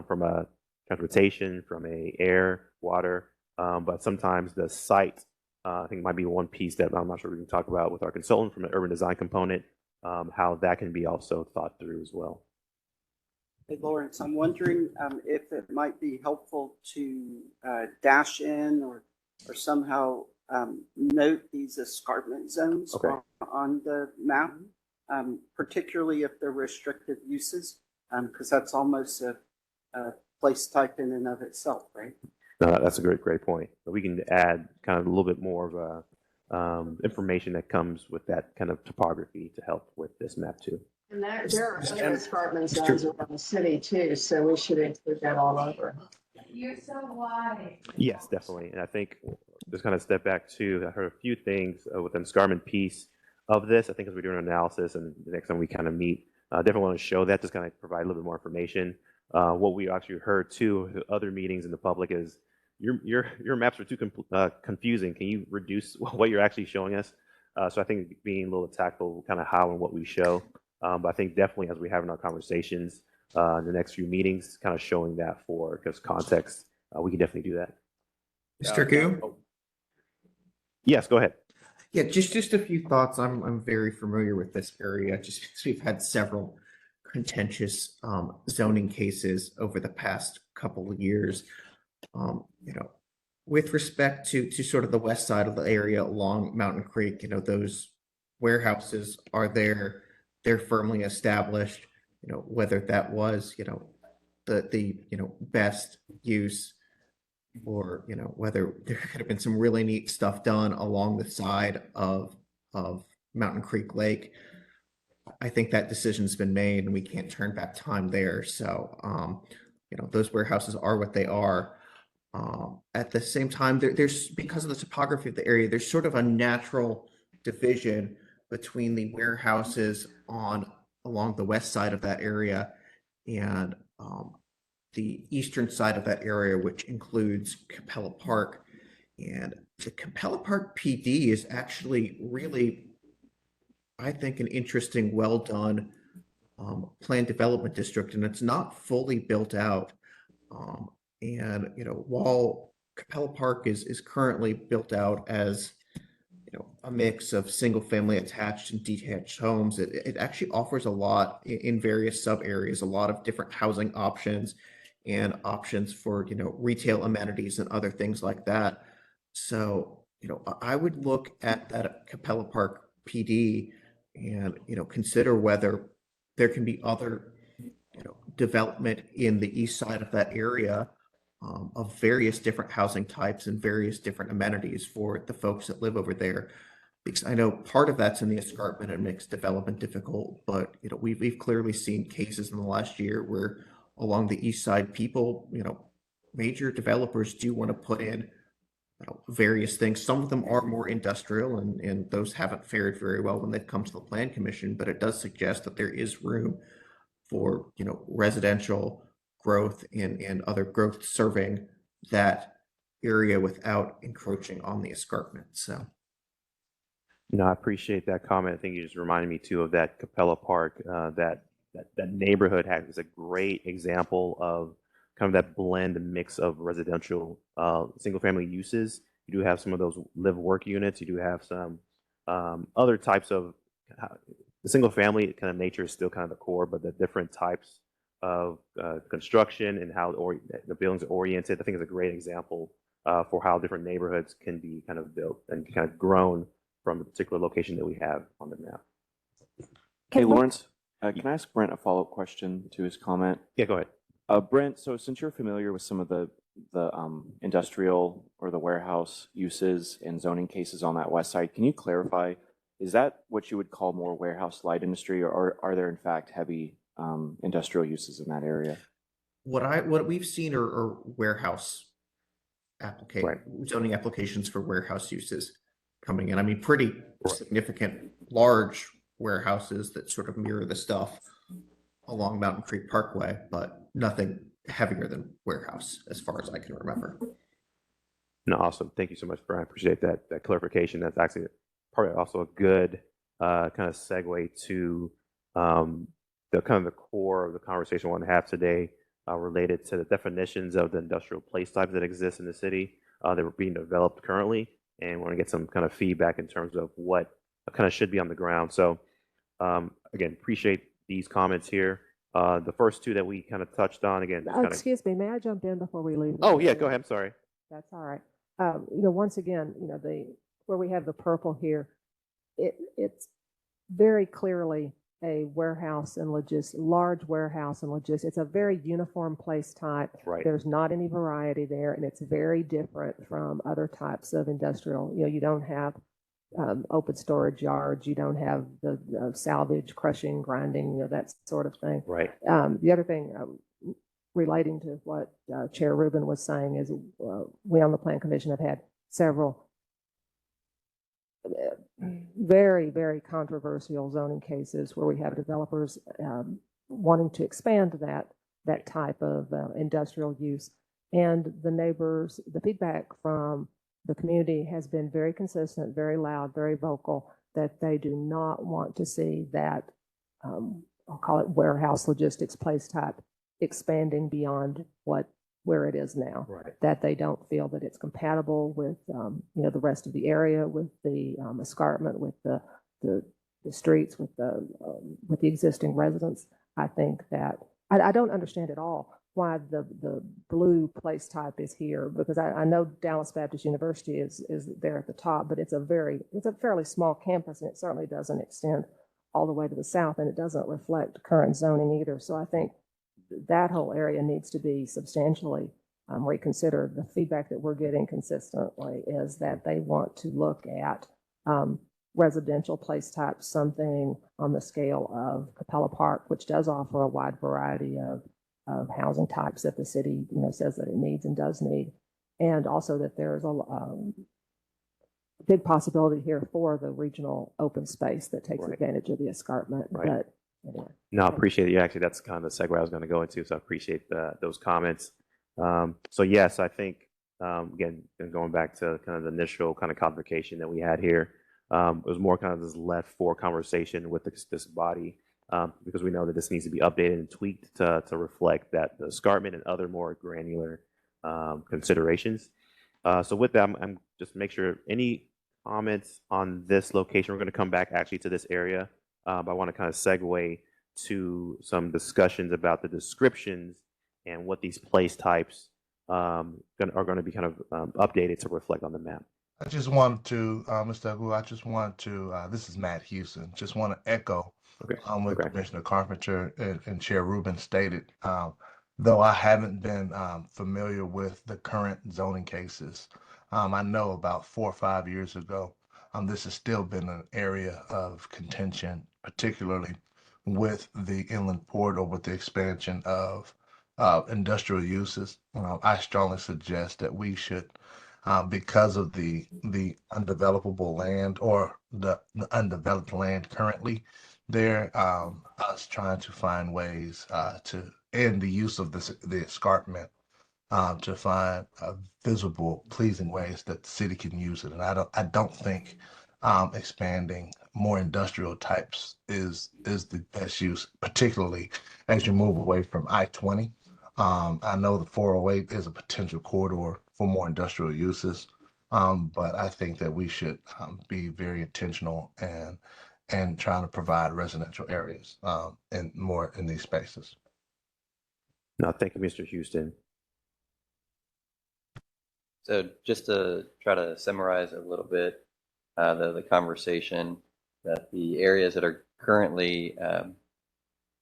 from a transportation, from a air, water, but sometimes the site I think might be one piece that I'm not sure we can talk about with our consultant from an urban design component, how that can be also thought through as well. Hey, Lawrence, I'm wondering if it might be helpful to dash in or somehow note these escarpment zones on the map, particularly if they're restricted uses, because that's almost a place type in and of itself, right? No, that's a great point. But we can add kind of a little bit more of information that comes with that kind of topography to help with this map too. And there are other escarpment zones around the city too, so we should include that all over. You're so wide. Yes, definitely. And I think just kind of step back too, I heard a few things with an escarpment piece of this. I think as we're doing an analysis and the next time we kind of meet, definitely want to show that, just kind of provide a little bit more information. What we actually heard too, other meetings in the public is your maps are too confusing. Can you reduce what you're actually showing us? So I think being a little tactful, kind of how and what we show. But I think definitely as we have in our conversations in the next few meetings, kind of showing that for because context, we can definitely do that. Mr. Gu? Yes, go ahead. Yeah, just a few thoughts. I'm very familiar with this area just because we've had several contentious zoning cases over the past couple of years. With respect to sort of the west side of the area along Mountain Creek, those warehouses are there, they're firmly established, whether that was, the best use or, whether there could have been some really neat stuff done along the side of Mountain Creek Lake. I think that decision's been made and we can't turn back time there. So, those warehouses are what they are. At the same time, there's because of the topography of the area, there's sort of a natural division between the warehouses along the west side of that area and the eastern side of that area, which includes Capella Park. And the Capella Park PD is actually really, I think, an interesting, well done planned development district, and it's not fully built out. And while Capella Park is currently built out as a mix of single family attached and detached homes, it actually offers a lot in various sub areas, a lot of different housing options and options for retail amenities and other things like that. So I would look at that Capella Park PD and consider whether there can be other development in the east side of that area of various different housing types and various different amenities for the folks that live over there. Because I know part of that's in the escarpment and makes development difficult, but we've clearly seen cases in the last year where along the east side, people, major developers do want to put in various things. Some of them are more industrial and those haven't fared very well when they've come to the Plan Commission, but it does suggest that there is room for residential growth and other growth serving that area without encroaching on the escarpment. So No, I appreciate that comment. I think you just reminded me too of that Capella Park. That neighborhood is a great example of kind of that blend and mix of residential single family uses. You do have some of those live work units. You do have some other types of the single family kind of nature is still kind of the core, but the different types of construction and how the buildings are oriented, I think is a great example for how different neighborhoods can be kind of built and kind of grown from the particular location that we have on the map. Hey, Lawrence, can I ask Brent a follow-up question to his comment? Yeah, go ahead. Brent, so since you're familiar with some of the industrial or the warehouse uses and zoning cases on that west side, can you clarify, is that what you would call more warehouse light industry, or are there in fact heavy industrial uses in that area? What we've seen are warehouse zoning applications for warehouse uses coming in. I mean, pretty significant, large warehouses that sort of mirror the stuff along Mountain Creek Parkway, but nothing heavier than warehouse as far as I can remember. No, awesome. Thank you so much, Brian. Appreciate that clarification. That's actually probably also a good kind of segue to the kind of the core of the conversation I want to have today related to the definitions of the industrial place types that exist in the city that are being developed currently, and want to get some kind of feedback in terms of what kind of should be on the ground. So again, appreciate these comments here. The first two that we kind of touched on, again. Excuse me, may I jump in before we leave? Oh, yeah, go ahead. I'm sorry. That's all right. Once again, where we have the purple here, it's very clearly a warehouse and large warehouse and logistics. It's a very uniform place type. Right. There's not any variety there, and it's very different from other types of industrial. You don't have open storage yards. You don't have the salvage, crushing, grinding, that sort of thing. Right. The other thing relating to what Chair Rubin was saying is we on the Plan Commission have had several very, very controversial zoning cases where we have developers wanting to expand that type of industrial use. And the neighbors, the feedback from the community has been very consistent, very loud, very vocal, that they do not want to see that, I'll call it warehouse logistics place type, expanding beyond where it is now. Right. That they don't feel that it's compatible with the rest of the area, with the escarpment, with the streets, with the existing residents. I think that I don't understand at all why the blue place type is here, because I know Dallas Baptist University is there at the top, but it's a fairly small campus, and it certainly doesn't extend all the way to the south, and it doesn't reflect current zoning either. So I think that whole area needs to be substantially reconsidered. The feedback that we're getting consistently is that they want to look at residential place types, something on the scale of Capella Park, which does offer a wide variety of housing types that the city says that it needs and does need, and also that there's a big possibility here for the regional open space that takes advantage of the escarpment. Right. But anyway. No, I appreciate it. Actually, that's kind of the segue I was going to go into, so I appreciate those comments. So yes, I think, again, going back to kind of the initial kind of convocation that we had here, it was more kind of this left for conversation with this body, because we know that this needs to be updated and tweaked to reflect that the escarpment and other more granular considerations. So with that, I'm just make sure any comments on this location. We're going to come back actually to this area, but I want to kind of segue to some discussions about the descriptions and what these place types are going to be kind of updated to reflect on the map. I just want to, Mr. Agu, this is Matt Houston, just want to echo what Commissioner Carpenter and Chair Rubin stated. Though I haven't been familiar with the current zoning cases, I know about 4 or 5 years ago, this has still been an area of contention, particularly with the inland port or with the expansion of industrial uses. I strongly suggest that we should, because of the undevelopable land or the undeveloped land currently there, us trying to find ways to end the use of the escarpment, to find visible, pleasing ways that the city can use it. And I don't think expanding more industrial types is the best use, particularly as you move away from I-20. I know the 408 is a potential corridor for more industrial uses, but I think that we should be very intentional and trying to provide residential areas and more in these spaces. No, thank you, Mr. Houston. So just to try to summarize a little bit, the conversation that the areas that are currently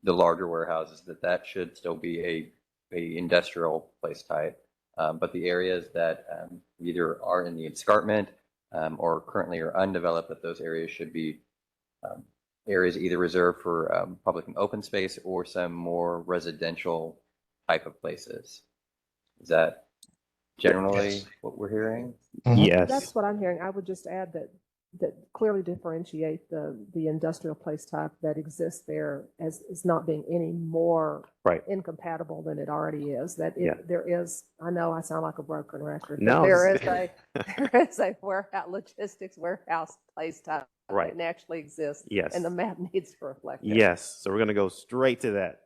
the larger warehouses, that should still be a industrial place type. But the areas that either are in the escarpment or currently are undeveloped, that those areas should be areas either reserved for public and open space or some more residential type of places. Is that generally Yes. what we're hearing? Yes. That's what I'm hearing. I would just add that clearly differentiate the industrial place type that exists there as not being any more Right. incompatible than it already is. That Yeah. there is, I know I sound like a broken record, No, but there it's- is a warehouse, logistics warehouse place type Right. that naturally exists. Yes. And the map needs to reflect that. Yes. So we're going to go straight to that.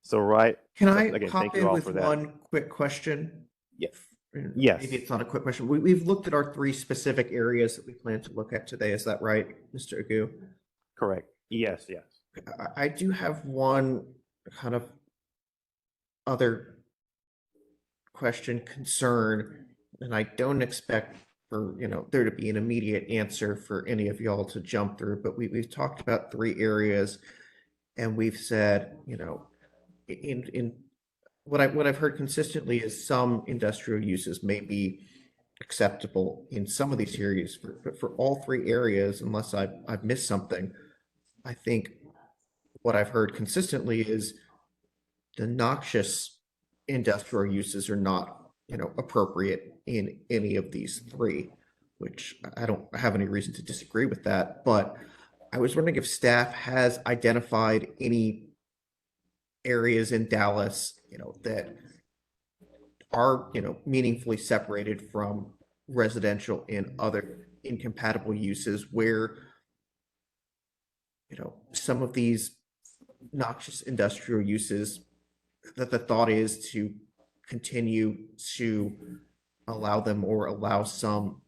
So, right. Can so I again, hop thank you in all with for that. one quick question? Yeah. And Yes. Maybe it's not a quick question. We've looked at our 3 specific areas that we plan to look at today. Is that right, Mr. Agu? Correct. Yes. Yes. I do have one kind of other question, concern, and I don't expect for, there to be an immediate answer for any of y'all to jump through, but we've talked about 3 areas and we've said, in what I've heard consistently is some industrial uses may be acceptable in some of these areas, but for all 3 areas, unless I've missed something, I think what I've heard consistently is the noxious industrial uses are not, appropriate in any of these 3, which I don't have any reason to disagree with that. But I was wondering if staff has identified any areas in Dallas, that are, meaningfully separated from residential and other incompatible uses where, some of these noxious industrial uses, that the thought is to continue to allow them or allow some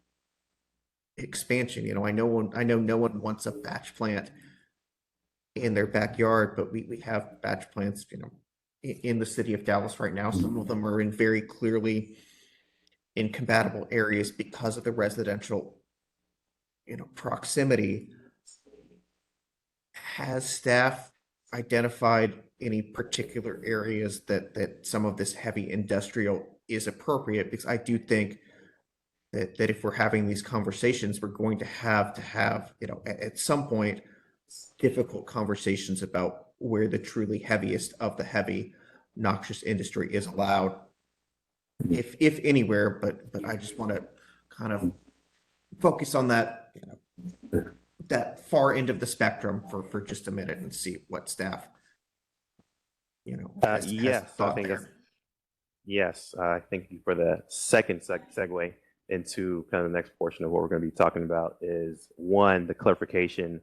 expansion. I know no one wants a batch plant in their backyard, but we have batch plants, in the city of Dallas right now. Some of them are in very clearly incompatible areas because of the residential, proximity. Has staff identified any particular areas that some of this heavy industrial is appropriate? Because I do think that if we're having these conversations, we're going to have, at some point, difficult conversations about where the truly heaviest of the heavy noxious industry is allowed, if anywhere. But I just want to kind of focus on that, that far end of the spectrum for just a minute and see what staff, has Yes. I thought think there. that's, yes. Thank you for the second segue into kind of the next portion of what we're going to be talking about is, one, the clarification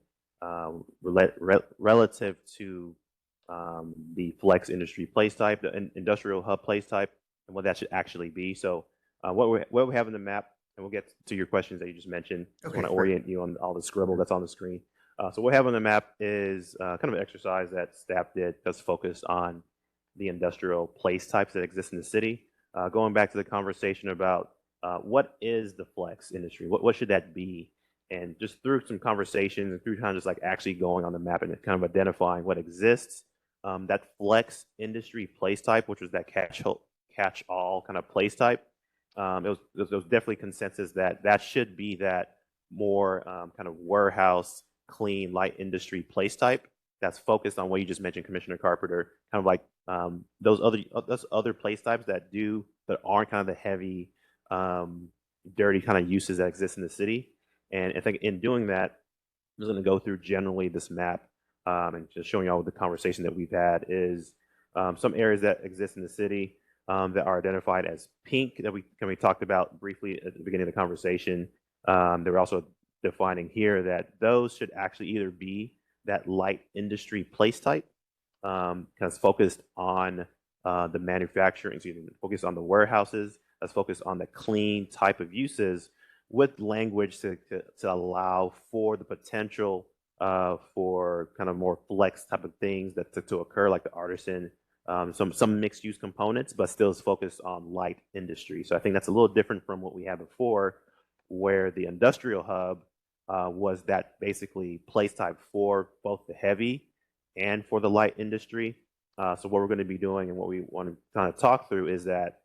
relative to the flex industry place type, the industrial hub place type, and what that should actually be. So what we have in the map, and we'll get to your questions that you just mentioned. I Okay, want to great. orient you on all the scribble that's on the screen. So what we have on the map is kind of an exercise that staff did that's focused on the industrial place types that exist in the city. Going back to the conversation about what is the flex industry? What should that be? And just through some conversations and through kind of just like actually going on the map and kind of identifying what exists, that flex industry place type, which was that catch-all kind of place type, it was definitely consensus that should be that more kind of warehouse, clean, light industry place type that's focused on what you just mentioned, Commissioner Carpenter, kind of like those other place types that aren't kind of the heavy, dirty kind of uses that exist in the city. And I think in doing that, I'm just going to go through generally this map and just showing you all the conversation that we've had is some areas that exist in the city that are identified as pink that we talked about briefly at the beginning of the conversation. They were also defining here that those should actually either be that light industry place type, that's focused on the manufacturing, focused on the warehouses, that's focused on the clean type of uses, with language to allow for the potential for kind of more flex type of things to occur, like the artisan, some mixed use components, but still is focused on light industry. So I think that's a little different from what we had before, where the industrial hub was that basically place type for both the heavy and for the light industry. So what we're going to be doing and what we want to kind of talk through is that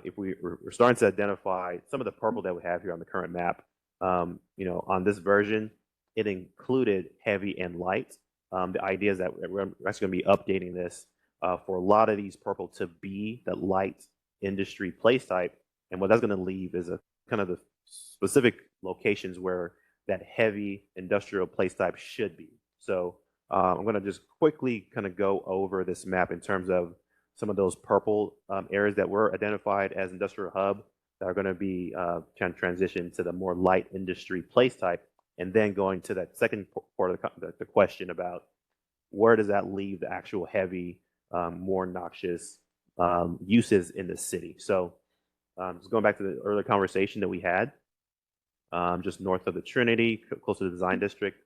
if we're starting to identify some of the purple that we have here on the current map, you know, on this version, it included heavy and light. The idea is that we're actually going to be updating this for a lot of these purple to be the light industry place type. And what that's going to leave is a kind of the specific locations where that heavy industrial place type should be. So I'm going to just quickly kind of go over this map in terms of some of those purple areas that were identified as industrial hub that are going to be kind of transition to the more light industry place type, and then going to that second part of the question about where does that leave the actual heavy, more noxious uses in the city. So just going back to the earlier conversation that we had, just north of the Trinity, close to the design district,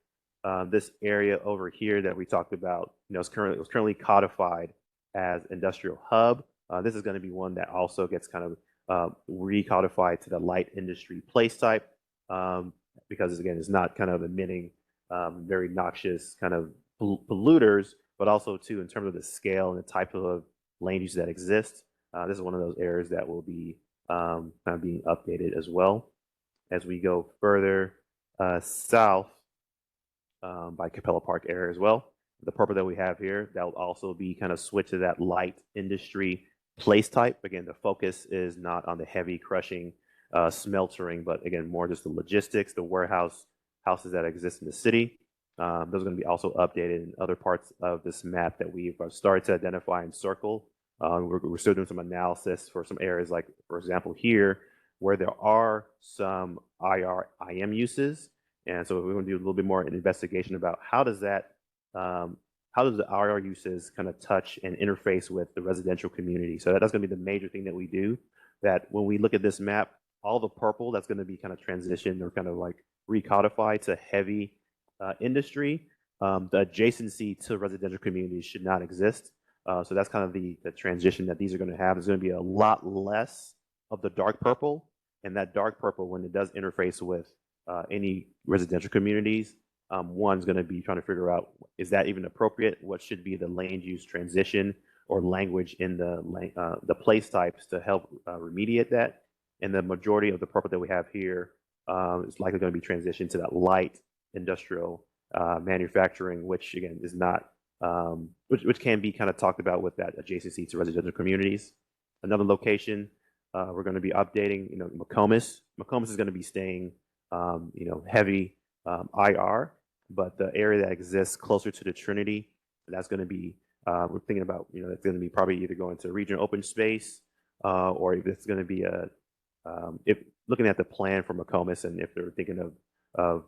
this area over here that we talked about, you know, it was currently codified as industrial hub. This is going to be one that also gets kind of recodified to the light industry place type, because again, it's not kind of emitting very noxious kind of polluters, but also too in terms of the scale and the type of land use that exists. This is one of those areas that will be kind of being updated as well. As we go further south by Capella Park area as well, the purple that we have here, that will also be kind of switched to that light industry place type. Again, the focus is not on the heavy crushing, smeltering, but again, more just the logistics, the houses that exist in the city. Those are going to be also updated in other parts of this map that we've started to identify and circle. We're still doing some analysis for some areas, like, for example, here, where there are some IM uses. And so we're going to do a little bit more investigation about how does the IR uses kind of touch and interface with the residential community. So that's going to be the major thing that we do, that when we look at this map, all the purple that's going to be kind of transitioned or kind of like recodified to heavy industry, the adjacency to residential communities should not exist. So that's kind of the transition that these are going to have. There's going to be a lot less of the dark purple, and that dark purple, when it does interface with any residential communities, one's going to be trying to figure out, is that even appropriate? What should be the land use transition or language in the place types to help remediate that? And the majority of the purple that we have here is likely going to be transitioned to that light industrial manufacturing, which again is not, which can be kind of talked about with that adjacency to residential communities. Another location we're going to be updating, you know, McComas. McComas is going to be staying, you know, heavy IR, but the area that exists closer to the Trinity, that's going to be, we're thinking about, you know, it's going to be probably either going to regional open space, or if it's going to be if looking at the plan for McComas, and if they're thinking of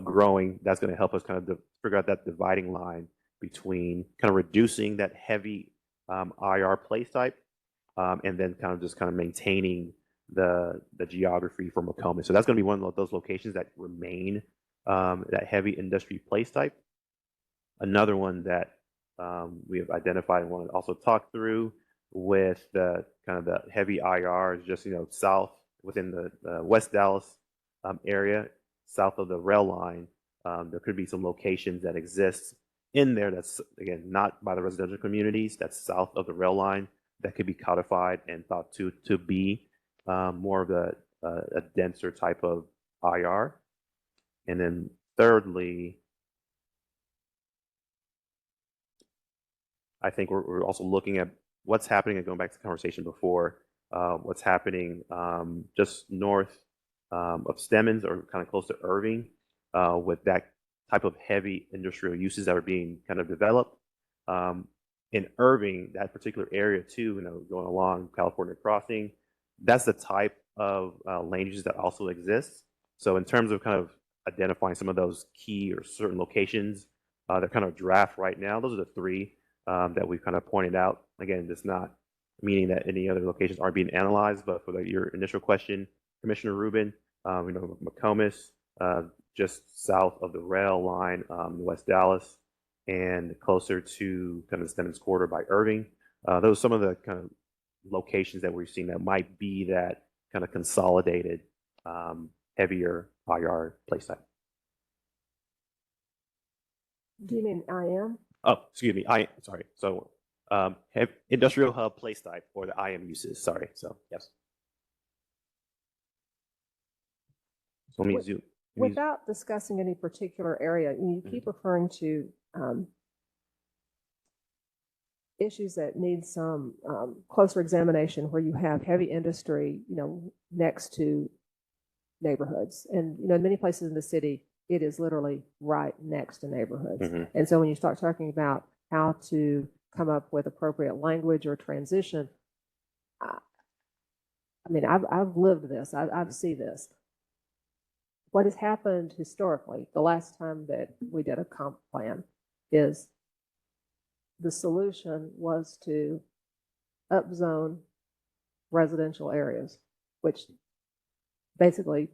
growing, that's going to help us kind of figure out that dividing line between kind of reducing that heavy IR place type, and then kind of maintaining the geography for McComas. So that's going to be one of those locations that remain that heavy industry place type. Another one that we have identified and want to also talk through with the kind of the heavy IR is just, you know, south within the West Dallas area, south of the rail line. There could be some locations that exist in there that's, again, not by the residential communities, that's south of the rail line, that could be codified and thought to be more of a denser type of IR. And then thirdly, I think we're also looking at what's happening, and going back to the conversation before, what's happening just north of Stemmons, or kind of close to Irving, with that type of heavy industrial uses that are being kind of developed. In Irving, that particular area too, you know, going along California Crossing, that's the type of land uses that also exists. So in terms of kind of identifying some of those key or certain locations, they're kind of draft right now. Those are the three that we've kind of pointed out. Again, it's not meaning that any other locations aren't being analyzed, but for your initial question, Commissioner Rubin, you know, McComas, just south of the rail line in West Dallas, and closer to kind of the Stemmons Corridor by Irving. Those are some of the kind of locations that we're seeing that might be that kind of consolidated heavier IR place type. Do you mean IM? Oh, excuse me. Sorry. So industrial hub place type or the IM uses. Sorry. So yes. So let me zoom. Without discussing any particular area, you keep referring to issues that need some closer examination where you have heavy industry, next to neighborhoods. And, in many places in the city, it is literally right next to neighborhoods. And so when you start talking about how to come up with appropriate language or transition, I've lived this. I've seen this. What has happened historically, the last time that we did a comp plan, is the solution was to upzone residential areas, which basically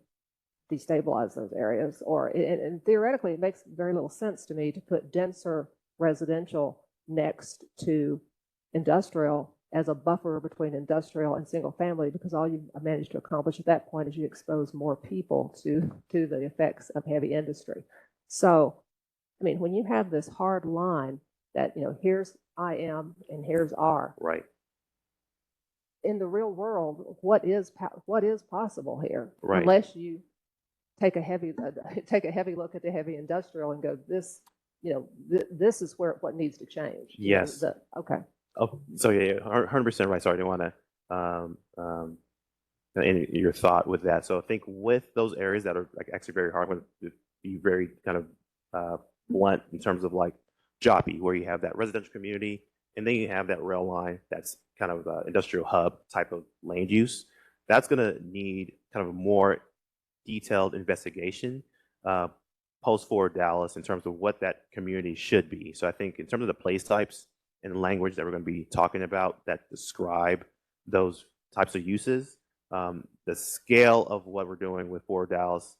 destabilize those areas. And theoretically, it makes very little sense to me to put denser residential next to industrial as a buffer between industrial and single family, because all you managed to accomplish at that point is you expose more people to the effects of heavy industry. So, when you have this hard line that, here's IM and here's R. Right. In the real world, what is possible here? Right. Unless you take a heavy look at the heavy industrial and go, this this is what needs to change. Yes. Okay. Oh, so yeah, 100% right. Sorry, I didn't want to your thought with that. So I think with those areas that are actually very hard, I'm going to be very kind of blunt in terms of Joppy, where you have that residential community, and then you have that rail line that's kind of industrial hub type of land use. That's going to need kind of a more detailed investigation post Fort Dallas in terms of what that community should be. So I think in terms of the place types and language that we're going to be talking about that describe those types of uses, the scale of what we're doing with Fort Dallas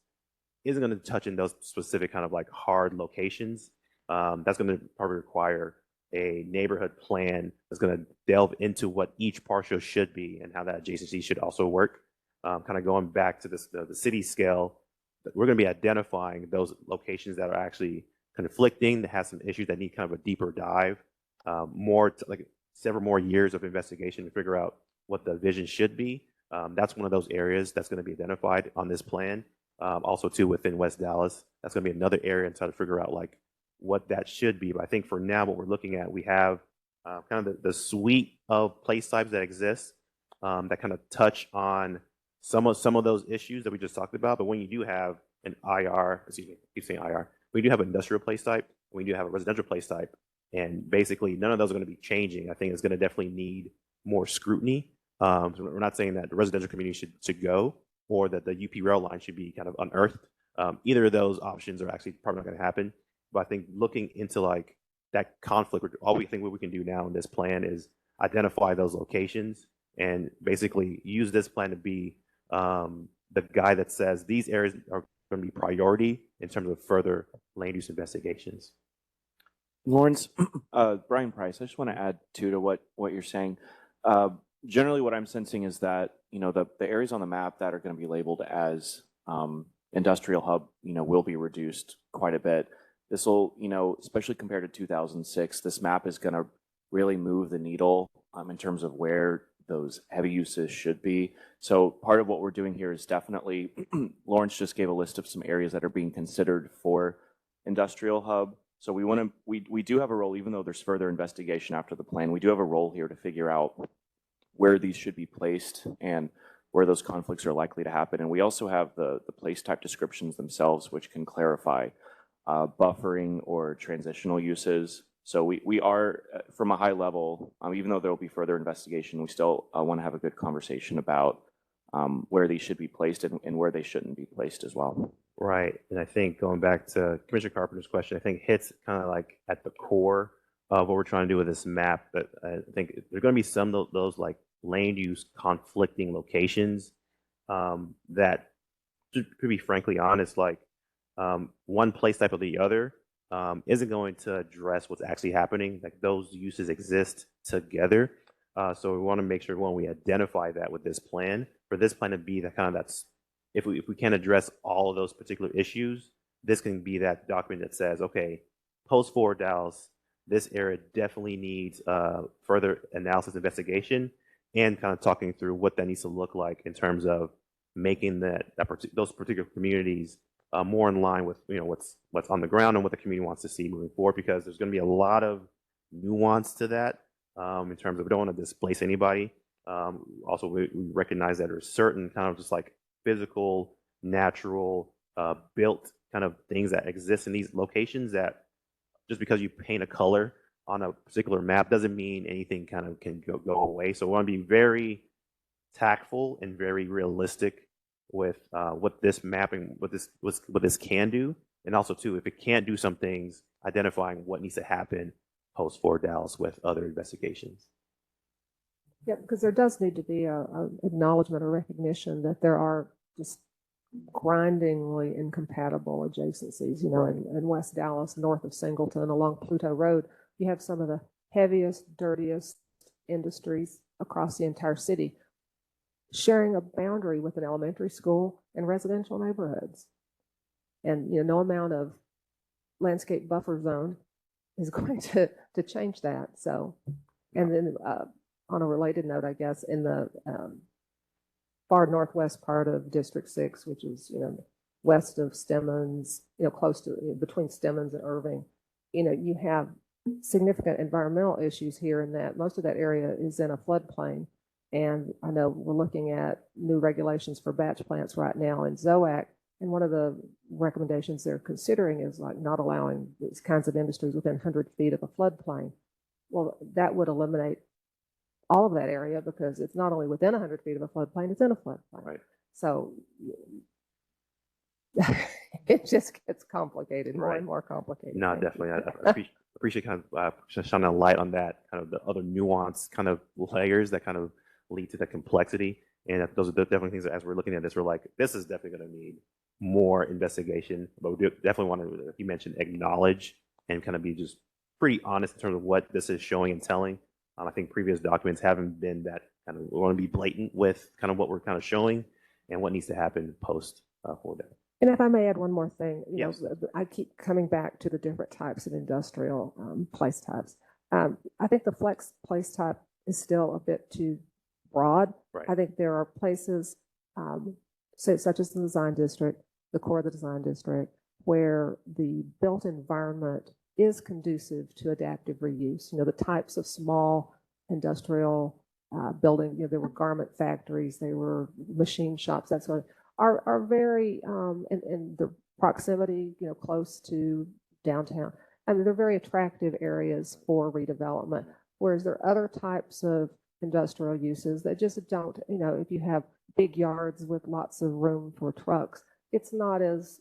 isn't going to touch in those specific kind of hard locations. That's going to probably require a neighborhood plan that's going to delve into what each parcel should be and how that adjacency should also work. Kind of going back to the city scale, we're going to be identifying those locations that are actually conflicting, that have some issues that need kind of a deeper dive, several more years of investigation to figure out what the vision should be. That's one of those areas that's going to be identified on this plan. Also, too, within West Dallas, that's going to be another area and try to figure out what that should be. But I think for now, what we're looking at, we have kind of the suite of place types that exist that kind of touch on some of those issues that we just talked about. But when you do have an IR, excuse me, I keep saying IR, we do have an industrial place type, we do have a residential place type, and basically none of those are going to be changing. I think it's going to definitely need more scrutiny. So we're not saying that the residential community should go or that the UP rail line should be kind of unearthed. Either of those options are actually probably not going to happen. But I think looking into that conflict, what we can do now in this plan is identify those locations and basically use this plan to be the guy that says these areas are going to be priority in terms of further land use investigations. Lawrence, Brian Price, I just want to add to what you're saying. Generally, what I'm sensing is that the areas on the map that are going to be labeled as industrial hub, will be reduced quite a bit. This will, especially compared to 2006, this map is going to really move the needle in terms of where those heavy uses should be. So part of what we're doing here is definitely, Lawrence just gave a list of some areas that are being considered for industrial hub. So we do have a role, even though there's further investigation after the plan, we do have a role here to figure out where these should be placed and where those conflicts are likely to happen. And we also have the place type descriptions themselves, which can clarify buffering or transitional uses. So we are, from a high level, even though there will be further investigation, we still want to have a good conversation about where these should be placed and where they shouldn't be placed as well. Right. And I think going back to Commissioner Carpenter's question, I think hits kind of at the core of what we're trying to do with this map. But I think there's going to be some of those land use conflicting locations that, to be frankly honest, one place type or the other isn't going to address what's actually happening. Those uses exist together. So we want to make sure when we identify that with this plan, for this plan to be that if we can't address all of those particular issues, this can be that document that says, okay, post Fort Dallas, this area definitely needs further analysis, investigation, and kind of talking through what that needs to look like in terms of making those particular communities more in line with what's on the ground and what the community wants to see moving forward. Because there's going to be a lot of nuance to that in terms of we don't want to displace anybody. Also, we recognize that there's certain kind of just like physical, natural, built kind of things that exist in these locations that just because you paint a color on a particular map doesn't mean anything kind of can go away. So we want to be very tactful and very realistic with what this mapping, what this can do, and also too, if it can't do some things, identifying what needs to happen post Fort Dallas with other investigations. Yeah, because there does need to be a acknowledgement or recognition that there are just grindingly incompatible adjacencies. You know, in West Dallas, north of Singleton, along Pluto Road, you have some of the heaviest, dirtiest industries across the entire city, sharing a boundary with an elementary school and residential neighborhoods. And no amount of landscape buffer zone is going to change that. So, and then on a related note, I guess, in the far northwest part of District 6, which is, west of Stemmons, close to, between Stemmons and Irving, you have significant environmental issues here in that most of that area is in a floodplain. And I know we're looking at new regulations for batch plants right now in ZOAC. And one of the recommendations they're considering is like not allowing these kinds of industries within 100 feet of a floodplain. Well, that would eliminate all of that area because it's not only within 100 feet of a floodplain, it's in a floodplain. Right. So it just gets complicated, more and more complicated. No, definitely. I appreciate kind of shining a light on that, kind of the other nuanced kind of layers that kind of lead to that complexity. And those are definitely things that as we're looking at this, we're like, this is definitely going to need more investigation. But we definitely want to, you mentioned, acknowledge and kind of be just pretty honest in terms of what this is showing and telling. I think previous documents haven't been that kind of, we want to be blatant with kind of what we're kind of showing and what needs to happen post for that. And if I may add one more thing, Yes. I keep coming back to the different types of industrial place types. I think the flex place type is still a bit too broad. Right. I think there are places, such as the design district, the core of the design district, where the built environment is conducive to adaptive reuse. The types of small industrial building, there were garment factories, there were machine shops, that sort of, are very, in the proximity, close to downtown. I mean, they're very attractive areas for redevelopment. Whereas there are other types of industrial uses that just don't, if you have big yards with lots of room for trucks, it's not as,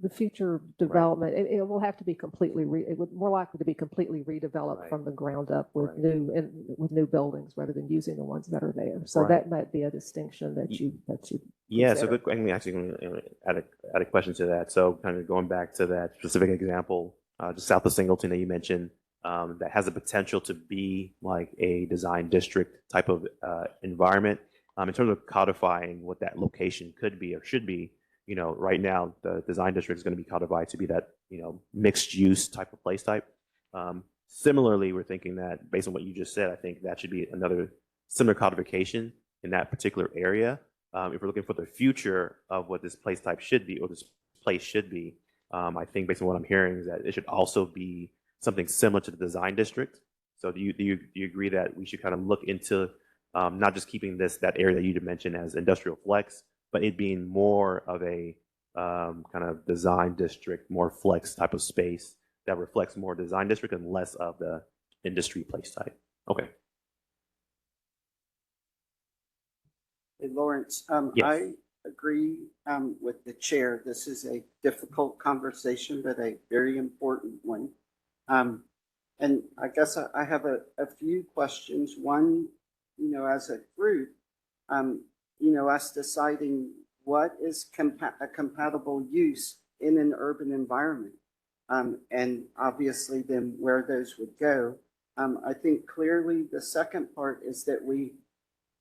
the future development, it will have to be completely, it would more likely to be completely redeveloped from the ground up with new buildings rather than using the ones that are there. So that might be a distinction that you Yeah, consider. so good. I'm actually going to add a question to that. So kind of going back to that specific example, just south of Singleton that you mentioned, that has the potential to be like a design district type of environment. In terms of codifying what that location could be or should be, right now the design district is going to be codified to be that, mixed use type of place type. Similarly, we're thinking that based on what you just said, I think that should be another similar codification in that particular area. If we're looking for the future of what this place type should be or this place should be, I think based on what I'm hearing is that it should also be something similar to the design district. So do you agree that we should kind of look into not just keeping that area that you mentioned as industrial flex, but it being more of a kind of design district, more flex type of space that reflects more design district and less of the industry place type? Okay. Hey, Lawrence, Yes. I agree with the chair. This is a difficult conversation, but a very important one. And I guess I have a few questions. One, as a group, us deciding what is a compatible use in an urban environment. And obviously then where those would go. I think clearly the second part is that we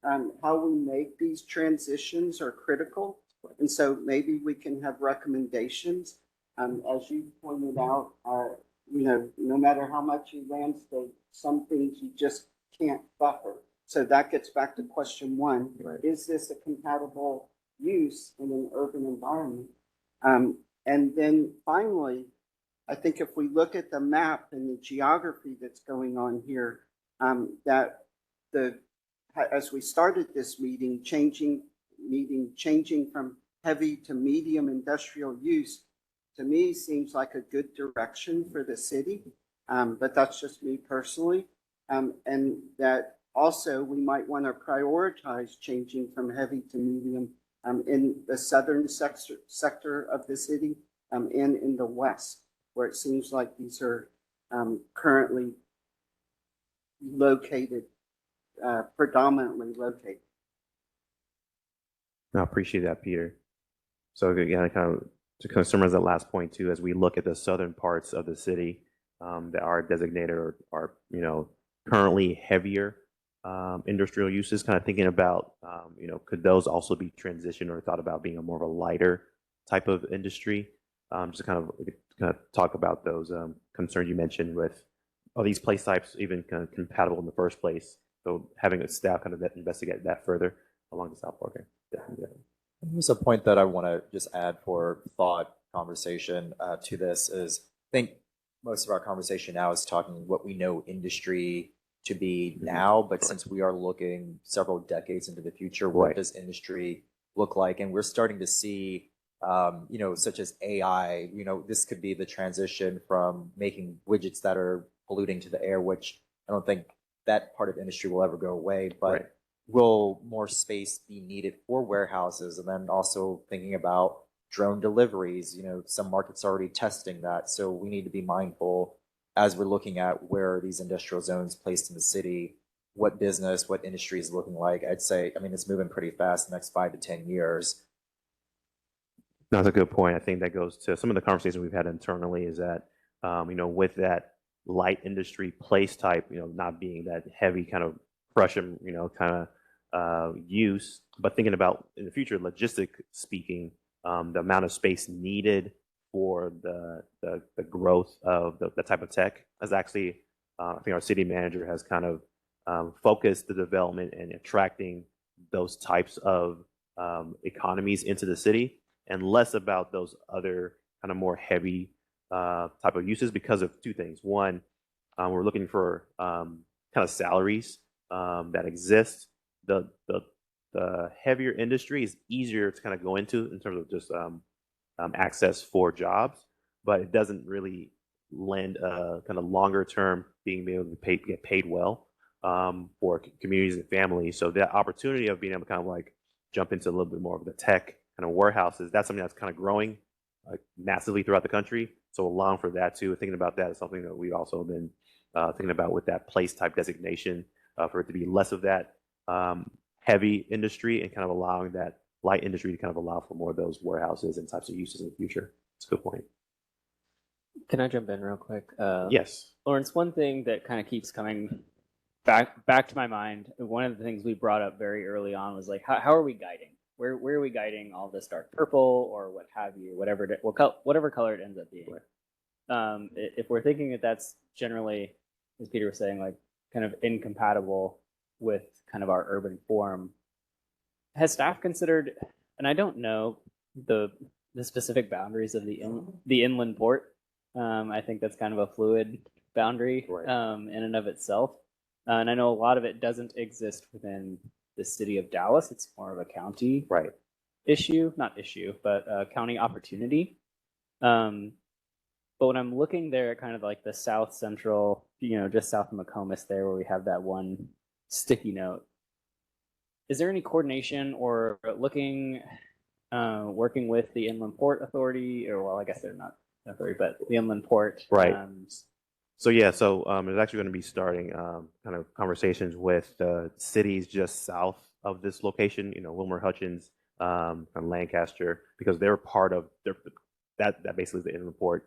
how we make these transitions are critical. And so maybe we can have recommendations. As you pointed out, no matter how much you landscape, some things you just can't buffer. So that gets back to question one. Right. Is this a compatible use in an urban environment? And then finally, I think if we look at the map and the geography that's going on here, as we started this meeting, changing from heavy to medium industrial use, to me seems like a good direction for the city. But that's just me personally. And that also we might want to prioritize changing from heavy to medium in the southern sector of the city and in the west, where it seems like these are currently located, predominantly located. I appreciate that, Peter. So again, to summarize that last point too, as we look at the southern parts of the city that are designated or are currently heavier industrial uses, kind of thinking about could those also be transitioned or thought about being a more of a lighter type of industry? Just kind of talk about those concerns you mentioned with are these place types even kind of compatible in the first place? So having a staff kind of investigate that further along the South Park. Definitely. Here's a point that I want to just add for thought conversation to this is I think most of our conversation now is talking what we know industry to be now, but since we are looking several decades into the future, what does industry look like? And we're starting to see, such as AI, this could be the transition from making widgets that are polluting to the air, which I don't think that part of industry will ever go away, but will more space be needed for warehouses? And then also thinking about drone deliveries, some markets are already testing that. So we need to be mindful as we're looking at where are these industrial zones placed in the city, what business, what industry is looking like. I'd say, it's moving pretty fast the next 5 to 10 years. That's a good point. I think that goes to some of the conversations we've had internally is that, with that light industry place type, not being that heavy kind of Prussian, use, but thinking about in the future, logistic speaking, the amount of space needed for the growth of the type of tech is actually, I think our city manager has kind of focused the development and attracting those types of economies into the city and less about those other kind of more heavy type of uses because of two things. One, we're looking for kind of salaries that exist. The heavier industry is easier to kind of go into in terms of just access for jobs, but it doesn't really lend a kind of longer term being able to get paid well for communities and families. So the opportunity of being able to kind of like jump into a little bit more of the tech kind of warehouses, that's something that's kind of growing massively throughout the country. So allowing for that too, thinking about that is something that we've also been thinking about with that place type designation for it to be less of that heavy industry and kind of allowing that light industry to kind of allow for more of those warehouses and types of uses in the future. That's a good point. Can I jump in real quick? Yes. Lawrence, one thing that kind of keeps coming back to my mind, one of the things we brought up very early on was like, how are we guiding? Where are we guiding all this dark purple or what have you, whatever color it ends up being? Right. If we're thinking that that's generally, as Peter was saying, like kind of incompatible with kind of our urban form, has staff considered, and I don't know the specific boundaries of the inland port. I think that's kind of a fluid boundary in and of itself. And I know a lot of it doesn't exist within the city of Dallas. It's more of a county county opportunity. But when I'm looking there at kind of like the south central, just south of McComas there where we have that one sticky note, is there any coordination or working with the Inland Port Authority, or well, I guess they're not authority, but the Inland Port? Right. There's actually going to be starting kind of conversations with the cities just south of this location, Wilmer Hutchins and Lancaster, because they're part of that basically is the Inland Port,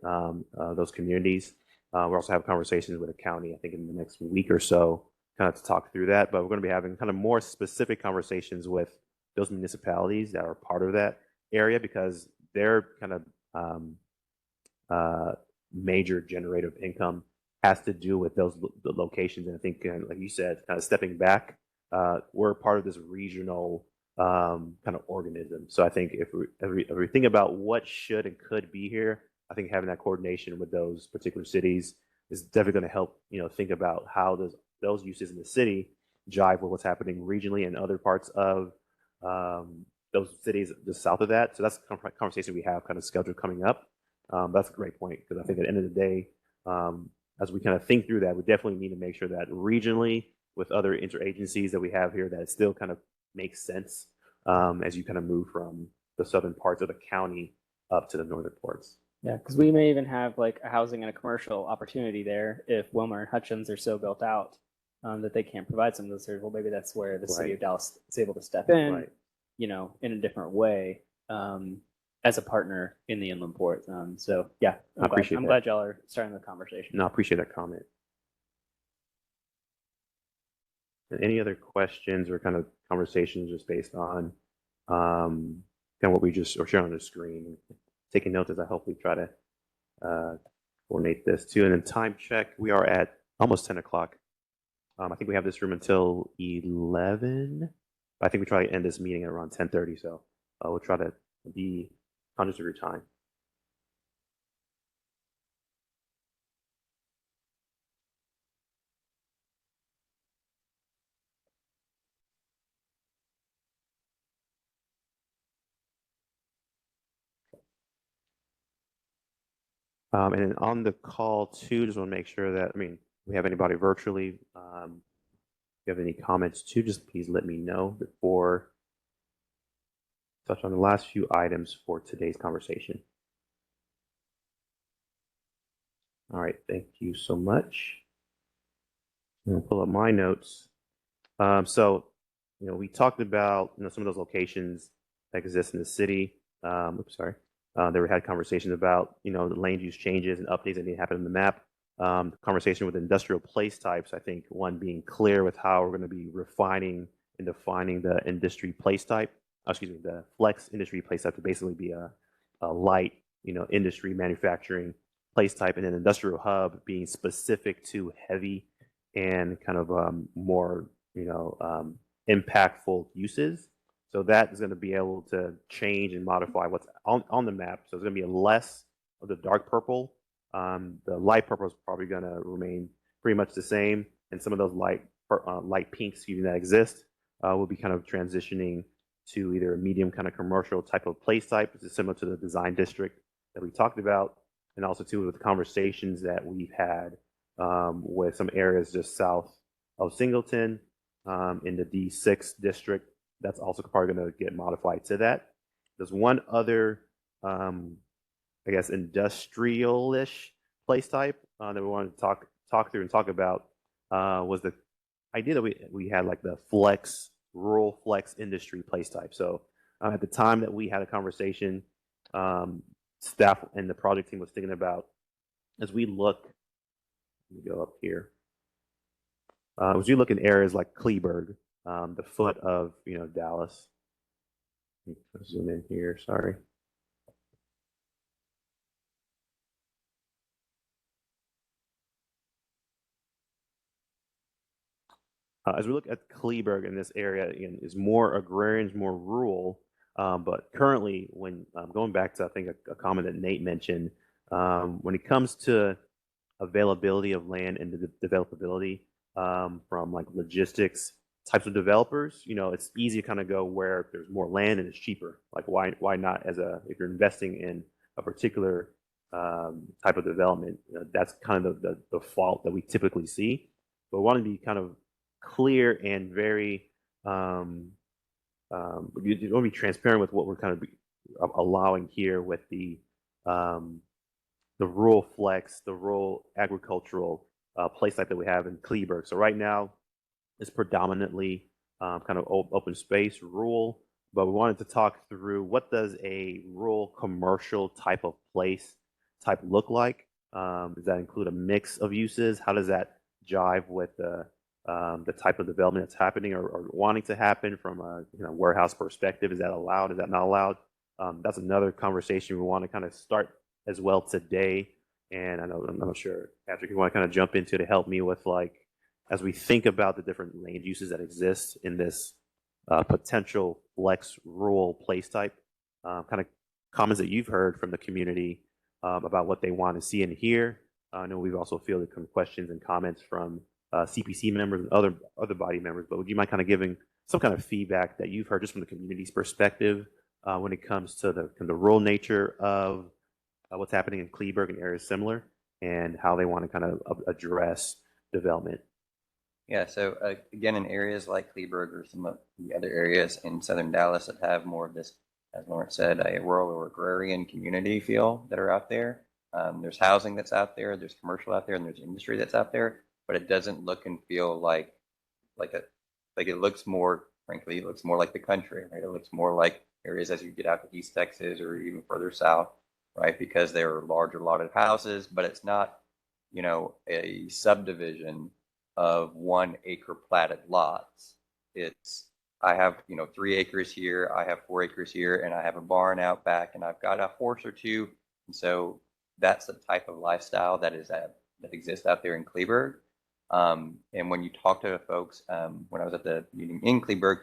those communities. We're also having conversations with the county, I think in the next week or so, kind of to talk through that, but we're going to be having kind of more specific conversations with those municipalities that are part of that area because they're kind of major generator of income has to do with the locations. And I think, like you said, kind of stepping back, we're part of this regional kind of organism. So I think if we think about what should and could be here, I think having that coordination with those particular cities is definitely going to help, think about how those uses in the city jive with what's happening regionally and other parts of those cities just south of that. So that's the conversation we have kind of scheduled coming up. That's a great point because I think at the end of the day, as we kind of think through that, we definitely need to make sure that regionally with other interagencies that we have here, that it still kind of makes sense as you kind of move from the southern parts of the county up to the northern parts. Yeah, because we may even have like a housing and a commercial opportunity there if Wilmer and Hutchins are so built out that they can't provide some of those services. Well, maybe that's where the city of Dallas is able to step in, in a different way as a partner in the inland port. So yeah, I'm glad y'all are starting the conversation. No, I appreciate that comment. And any other questions or kind of conversations just based on kind of what we just or share on the screen? Taking notes as I hopefully try to coordinate this too. And then time check, we are at almost 10 o'clock. I think we have this room until 11. But I think we try to end this meeting at around 10:30. So we'll try to be conscious of your time. And then on the call too, just want to make sure that, we have anybody virtually. If you have any comments too, just please let me know before I touch on the last few items for today's conversation. All right, thank you so much. I'm gonna pull up my notes. So, we talked about some of those locations that exist in the city. There we had conversations about the land use changes and updates that need to happen in the map. Conversation with industrial place types. I think one being clear with how we're going to be refining and defining the industry place type. The flex industry place type to basically be a light, industry manufacturing place type, and an industrial hub being specific to heavy and kind of more, impactful uses. So that is going to be able to change and modify what's on the map. So it's going to be less of the dark purple. The light purple is probably going to remain pretty much the same, and some of those light pinks that exist will be kind of transitioning to either a medium kind of commercial type of place type, which is similar to the design district that we talked about, and also too with the conversations that we've had with some areas just south of Singleton in the D6 district. That's also probably going to get modified to that. There's one other, industrial-ish place type that we wanted to talk through and talk about was the idea that we had like the rural flex industry place type. So at the time that we had a conversation, staff and the project team was thinking about as we look. Let me go up here. As you look in areas like Kleberg, the foot of Dallas. Let me zoom in here. Sorry. As we look at Kleberg in this area, again, is more agrarian, more rural. But currently, when going back to I think a comment that Nate mentioned, when it comes to availability of land and the developability from like logistics types of developers, it's easy to kind of go where there's more land and it's cheaper. Like why not if you're investing in a particular type of development, that's kind of the default that we typically see. But we want to be kind of clear and very you want to be transparent with what we're kind of allowing here with the rural flex, the rural agricultural place type that we have in Kleberg. So right now, it's predominantly kind of open space, rural, but we wanted to talk through what does a rural commercial type of place type look like? Does that include a mix of uses? How does that jive with the the type of development that's happening or wanting to happen from a warehouse perspective. Is that allowed? Is that not allowed? That's another conversation we want to kind of start as well today. And I'm not sure, Patrick, you want to kind of jump into to help me with, like, as we think about the different land uses that exist in this potential flex rural place type, kind of comments that you've heard from the community about what they want to see and hear. I know we've also fielded some questions and comments from CPC members and other body members, but would you mind kind of giving some kind of feedback that you've heard just from the community's perspective when it comes to the rural nature of what's happening in Kleberg and areas similar, and how they want to kind of address development? Yeah, so again, in areas like Kleberg or some of the other areas in southern Dallas that have more of this, as Lawrence said, a rural or agrarian community feel that are out there. There's housing that's out there, there's commercial out there, and there's industry that's out there, but it doesn't look and feel like it looks more, frankly, it looks more like the country, right? It looks more like areas as you get out to East Texas or even further south, right? Because there are larger lot of houses, but it's not, a subdivision of 1 acre platted lots. I have, 3 acres here, I have 4 acres here, and I have a barn out back, and I've got a horse or two. And so that's the type of lifestyle that exists out there in Kleberg. And when you talk to folks, when I was at the meeting in Kleberg,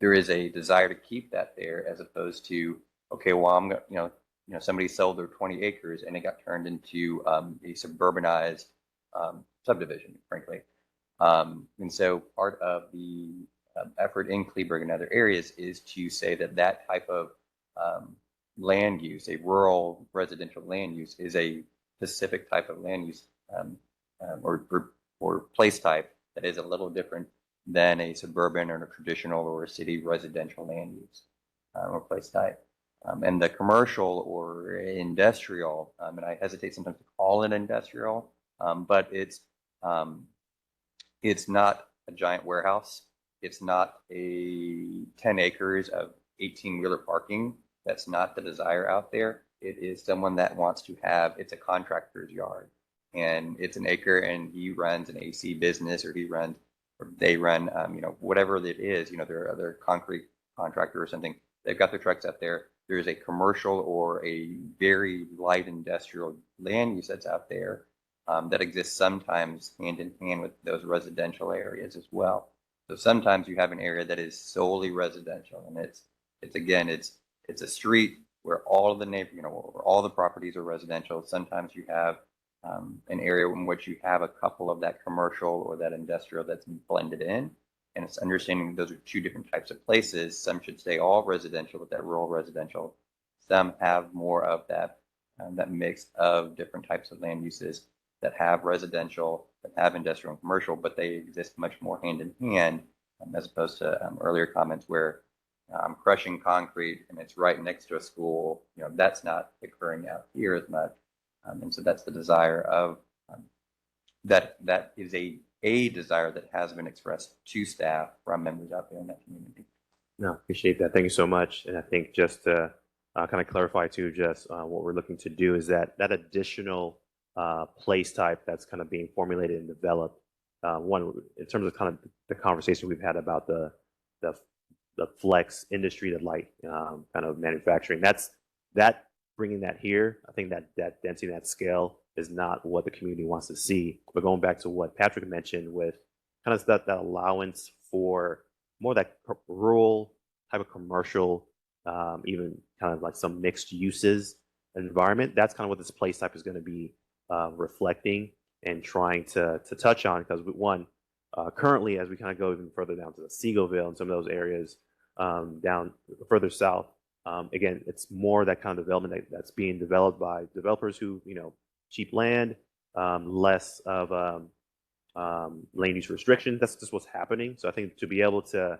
there is a desire to keep that there, as opposed to, okay, well, I'm going to, somebody sold their 20 acres and it got turned into a suburbanized subdivision, frankly. And so part of the effort in Kleberg and other areas is to say that type of land use, a rural residential land use, is a specific type of land use or place type that is a little different than a suburban or a traditional or a city residential land use or place type. And the commercial or industrial, and I hesitate sometimes to call it industrial, but it's not a giant warehouse. It's not a 10 acres of 18-wheeler parking. That's not the desire out there. It is someone that wants to have, it's a contractor's yard, and it's an acre, and he runs an AC business, or they run, whatever it is, they're other concrete contractor or something. They've got their trucks out there. There's a commercial or a very light industrial land use that's out there that exists sometimes hand in hand with those residential areas as well. So sometimes you have an area that is solely residential, and it's a street where all of the where all the properties are residential. Sometimes you have an area in which you have a couple of that commercial or that industrial that's blended in. And it's understanding those are two different types of places. Some should stay all residential with that rural residential. Some have more of that mix of different types of land uses that have residential, that have industrial and commercial, but they exist much more hand in hand, as opposed to earlier comments where I'm crushing concrete and it's right next to a school. That's not occurring out here as much. And so that's the desire of that is a desire that has been expressed to staff from members out there in that community. No, appreciate that. Thank you so much. And I think just to kind of clarify too, just what we're looking to do is that additional place type that's kind of being formulated and developed. One, in terms of kind of the conversation we've had about the flex industry, the light kind of manufacturing, that bringing that here, I think that density, that scale is not what the community wants to see. But going back to what Patrick mentioned with kind of that allowance for more that rural type of commercial, even kind of like some mixed uses environment, that's kind of what this place type is going to be reflecting and trying to touch on. Because one, currently, as we kind of go even further down to the Seagoville and some of those areas down further south, again, it's more that kind of development that's being developed by developers who, cheap land, less of land use restrictions. That's just what's happening. So I think to be able to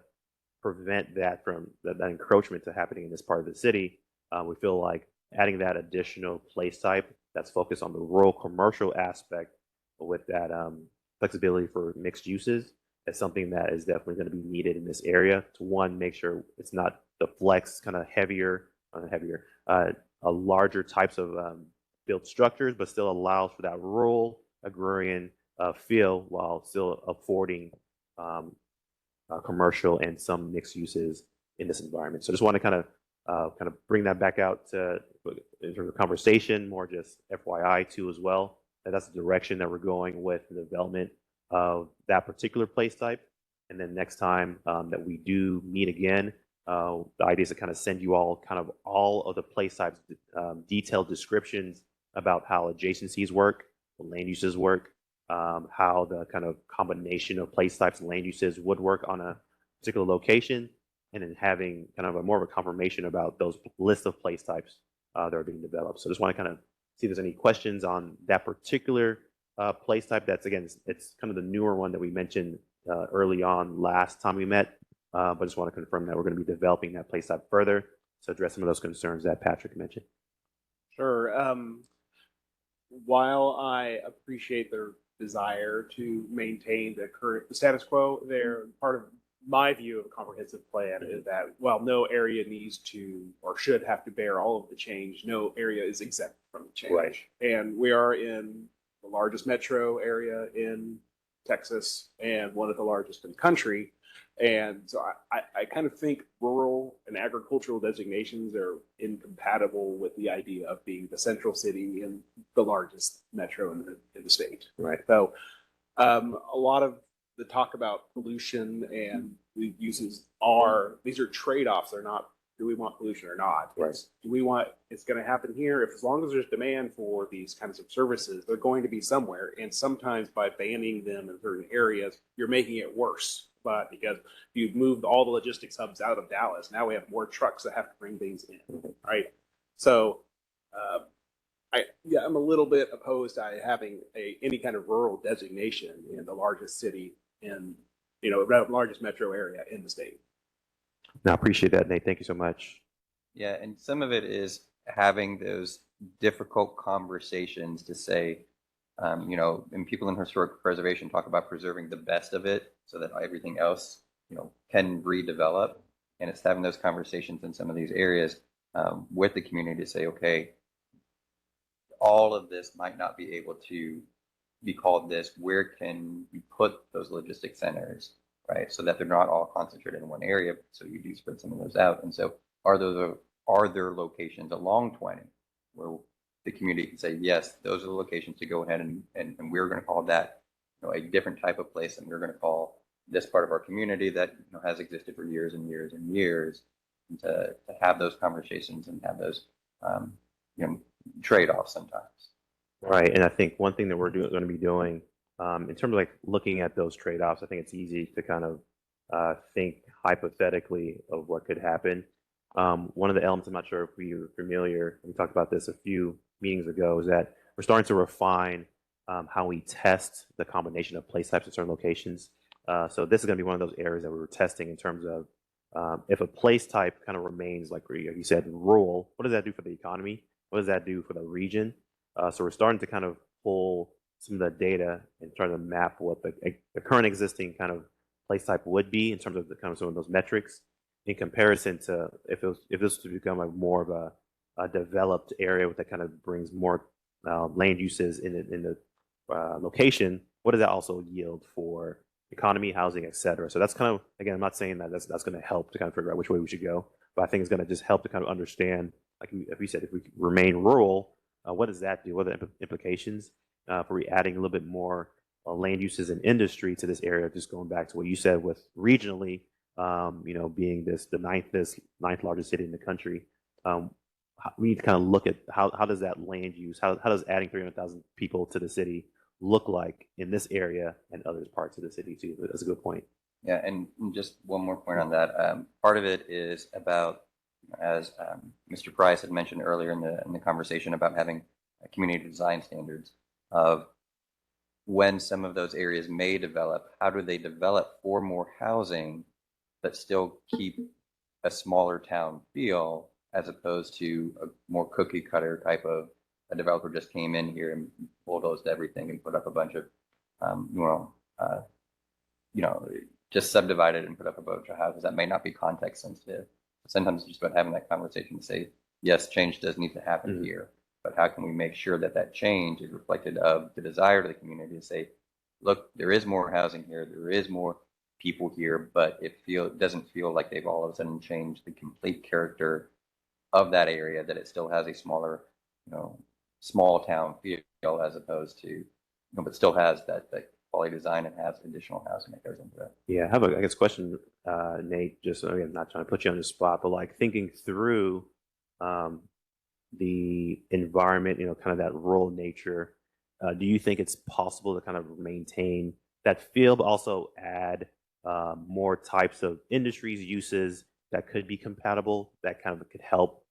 prevent that from that encroachment to happening in this part of the city, we feel like adding that additional place type that's focused on the rural commercial aspect with that flexibility for mixed uses is something that is definitely going to be needed in this area to, one, make sure it's not the flex kind of larger types of built structures, but still allows for that rural agrarian feel while still affording commercial and some mixed uses in this environment. So just want to kind of bring that back out to, in terms of conversation, more just FYI too as well. That's the direction that we're going with the development of that particular place type. And then next time that we do meet again, the idea is to kind of send you all of the place types, detailed descriptions about how adjacencies work, the land uses work, how the kind of combination of place types and land uses would work on a particular location, and then having kind of more of a confirmation about those list of place types that are being developed. So just want to kind of see if there's any questions on that particular place type. That's, again, it's kind of the newer one that we mentioned early on last time we met, but just want to confirm that we're going to be developing that place type further to address some of those concerns that Patrick mentioned. Sure. While I appreciate their desire to maintain the status quo, they're part of my view of a comprehensive plan is that while no area needs to or should have to bear all of the change, no area is exempt from the change. Right. And we are in the largest metro area in Texas and one of the largest in the country. And so I kind of think rural and agricultural designations are incompatible with the idea of being the central city and the largest metro in the state. Right. So a lot of the talk about pollution and the uses these are trade-offs. They're not, do we want pollution or not? Right. Do we want, it's going to happen here. As long as there's demand for these kinds of services, they're going to be somewhere. And sometimes by banning them in certain areas, you're making it worse. But because you've moved all the logistics hubs out of Dallas, now we have more trucks that have to bring things in, right? So I'm a little bit opposed to having any kind of rural designation in the largest city in, largest metro area in the state. No, I appreciate that, Nate. Thank you so much. Yeah, and some of it is having those difficult conversations to say, and people in historic preservation talk about preserving the best of it so that everything else, can redevelop. And it's having those conversations in some of these areas with the community to say, okay, all of this might not be able to be called this. Where can you put those logistic centers, right? So that they're not all concentrated in one area. So you do spread some of those out. And so are there locations along 20 where the community can say, yes, those are the locations to go ahead and we're going to call that a different type of place, and we're going to call this part of our community that has existed for years and years and years, and to have those conversations and have those trade-offs sometimes. Right, and I think one thing that we're going to be doing in terms of like looking at those trade-offs, I think it's easy to kind of think hypothetically of what could happen. One of the elements, I'm not sure if you're familiar, we talked about this a few meetings ago, is that we're starting to refine how we test the combination of place types in certain locations. So this is going to be one of those areas that we were testing in terms of if a place type kind of remains, like you said, rural, what does that do for the economy? What does that do for the region? So we're starting to kind of pull some of the data and try to map what the current existing kind of place type would be in terms of the kind of some of those metrics in comparison to if this was to become more of a developed area that kind of brings more land uses in the location. What does that also yield for economy, housing, et cetera? So that's kind of, again, I'm not saying that that's going to help to kind of figure out which way we should go, but I think it's going to just help to kind of understand, like if we said, if we remain rural, what does that do? What are the implications for adding a little bit more land uses and industry to this area? Just going back to what you said with regionally, being the ninth largest city in the country, we need to kind of look at how does that land use, how does adding 300,000 people to the city look like in this area and other parts of the city too? That's a good point. Yeah, and just one more point on that. Part of it is about, as Mr. Price had mentioned earlier in the conversation about having community design standards of when some of those areas may develop, how do they develop for more housing but still keep a smaller town feel, as opposed to a more cookie cutter type of a developer just came in here and bulldozed everything and put up a bunch of, just subdivided and put up a bunch of houses that may not be context sensitive. Sometimes it's just about having that conversation to say, yes, change does need to happen here, but how can we make sure that that change is reflected of the desire of the community to say, look, there is more housing here, there is more people here, but doesn't feel like they've all of a sudden changed the complete character of that area, that it still has a smaller, small town feel as opposed to, but still has that quality design and has additional housing that goes into that. Yeah, I have a, I guess, question, Nate, just again, not trying to put you on the spot, but like thinking through um, the environment, kind of that rural nature, do you think it's possible to kind of maintain that feel, but also add more types of industries, uses that could be compatible, that kind of could help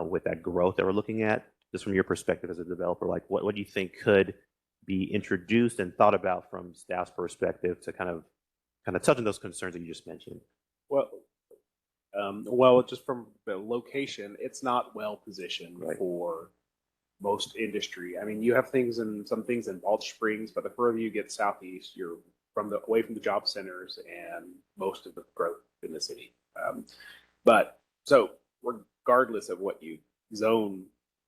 with that growth that we're looking at? Just from your perspective as a developer, like what do you think could be introduced and thought about from staff's perspective to kind of touch on those concerns that you just mentioned? Well, just from the location, it's not well positioned for most industry. I mean, you have some things in Balch Springs, but the further you get southeast, you're away from the job centers and most of the growth in the city. But so regardless of what you zone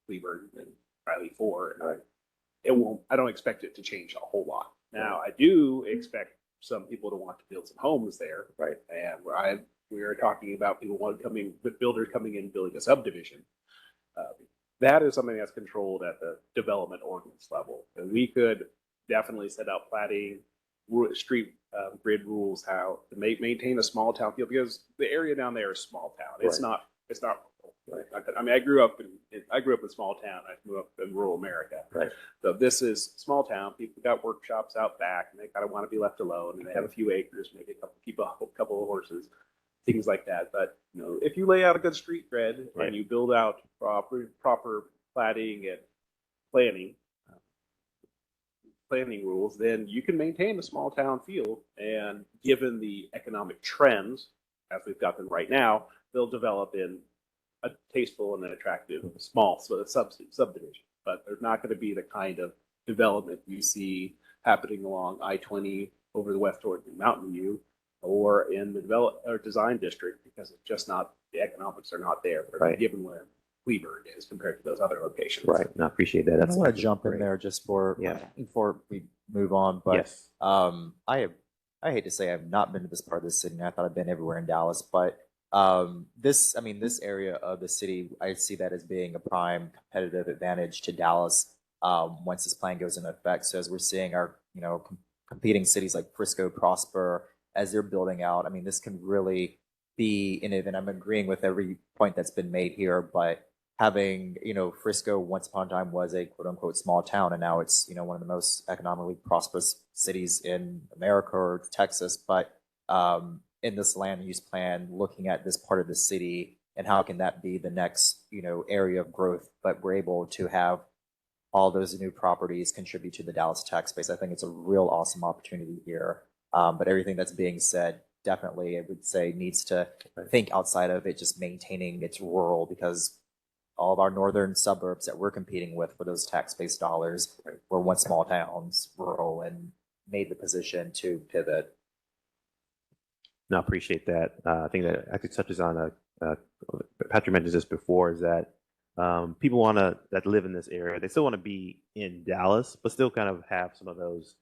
Cleburne and Riley for, I don't expect it to change a whole lot. Now, I do expect some people to want to build some homes there, and we are talking about builders coming in building a subdivision. That is something that's controlled at the development ordinance level, and we could definitely set out plating, street grid rules, how to maintain a small town feel, because the area down there is small town. It's not. I mean, I grew up in small town. I grew up in rural America. So this is small town. People got workshops out back, and they kind of want to be left alone. And they have a few acres, maybe keep a couple of horses, things like that. But if you lay out a good street grid and you build out proper plating and planning rules, then you can maintain a small town feel. And given the economic trends as we've got them right now, they'll develop in a tasteful and an attractive small subdivision. But there's not going to be the kind of development you see happening along I-20 over the west toward Mountain View or in the design district, because it's just not, the economics are not there, given where Cleburne is compared to those other locations. Right. No, I appreciate that. I want to jump in there just before we move on, but I hate to say I've not been to this part of the city, and I thought I've been everywhere in Dallas, but this area of the city, I see that as being a prime competitive advantage to Dallas once this plan goes into effect. So as we're seeing our, competing cities like Frisco prosper as they're building out, I mean, this can really be innovative. And I'm agreeing with every point that's been made here, but having, Frisco once upon a time was a quote unquote small town, and now it's, one of the most economically prosperous cities in America or Texas. But in this land use plan, looking at this part of the city and how can that be the next, area of growth, but we're able to have all those new properties contribute to the Dallas tax base. I think it's a real awesome opportunity here. But everything that's being said, definitely, I would say, needs to think outside of it just maintaining its rural, because all of our northern suburbs that we're competing with for those tax-based dollars were once small towns, rural, and made the position to pivot. No, I appreciate that. I think that actually touches on Patrick mentioned this before, is that people that live in this area, they still want to be in Dallas, but still kind of have some of those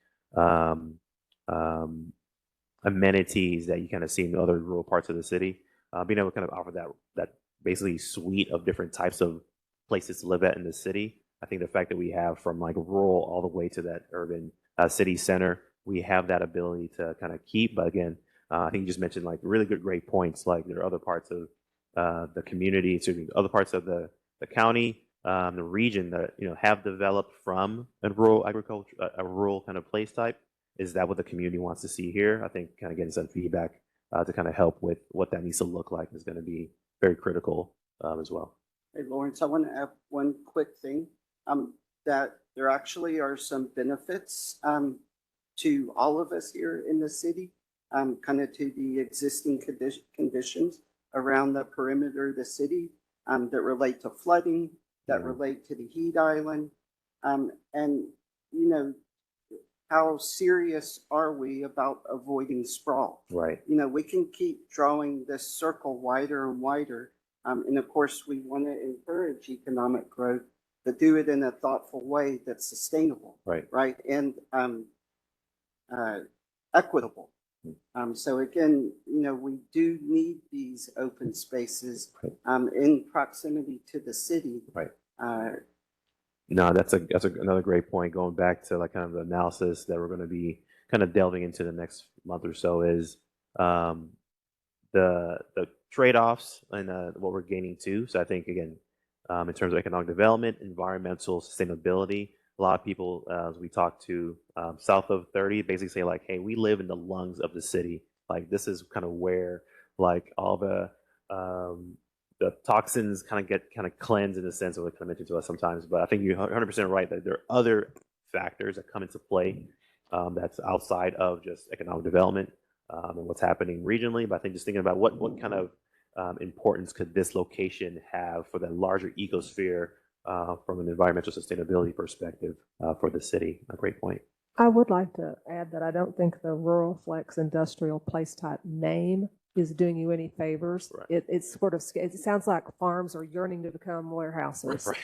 amenities that you kind of see in other rural parts of the city. Being able to kind of offer that basically suite of different types of places to live at in the city. I think the fact that we have from like rural all the way to that urban city center, we have that ability to kind of keep. But again, I think you just mentioned like really great points. Like there are other parts of the community, other parts of the county, the region that have developed from a rural agriculture, a rural kind of place type. Is that what the community wants to see here? I think kind of getting some feedback to kind of help with what that needs to look like is going to be very critical as well. Hey, Lawrence, I want to add one quick thing, that there actually are some benefits to all of us here in the city, kind of to the existing conditions around the perimeter of the city that relate to flooding, that relate to the heat island, and how serious are we about avoiding sprawl? Right. We can keep drawing this circle wider and wider. And of course, we want to encourage economic growth, but do it in a thoughtful way that's sustainable. Right. Right. And equitable. So again, we do need these open spaces in proximity to the city. Right. Uh, No, another great point. Going back to like kind of the analysis that we're going to be kind of delving into the next month or so is the trade-offs and what we're gaining too. So I think again, in terms of economic development, environmental sustainability, a lot of people as we talk to south of 30 basically say like, hey, we live in the lungs of the city. Like this is kind of where like all the toxins kind of get kind of cleansed in a sense of what kind of mentioned to us sometimes. But I think you're 100% right that there are other factors that come into play that's outside of just economic development and what's happening regionally. But I think just thinking about what kind of importance could this location have for the larger ecosphere from an environmental sustainability perspective for the city. A great point. I would like to add that I don't think the Rural Flex Industrial Place type name is doing you any favors. Right. It's sort of, it sounds like farms are yearning to become warehouses. Right.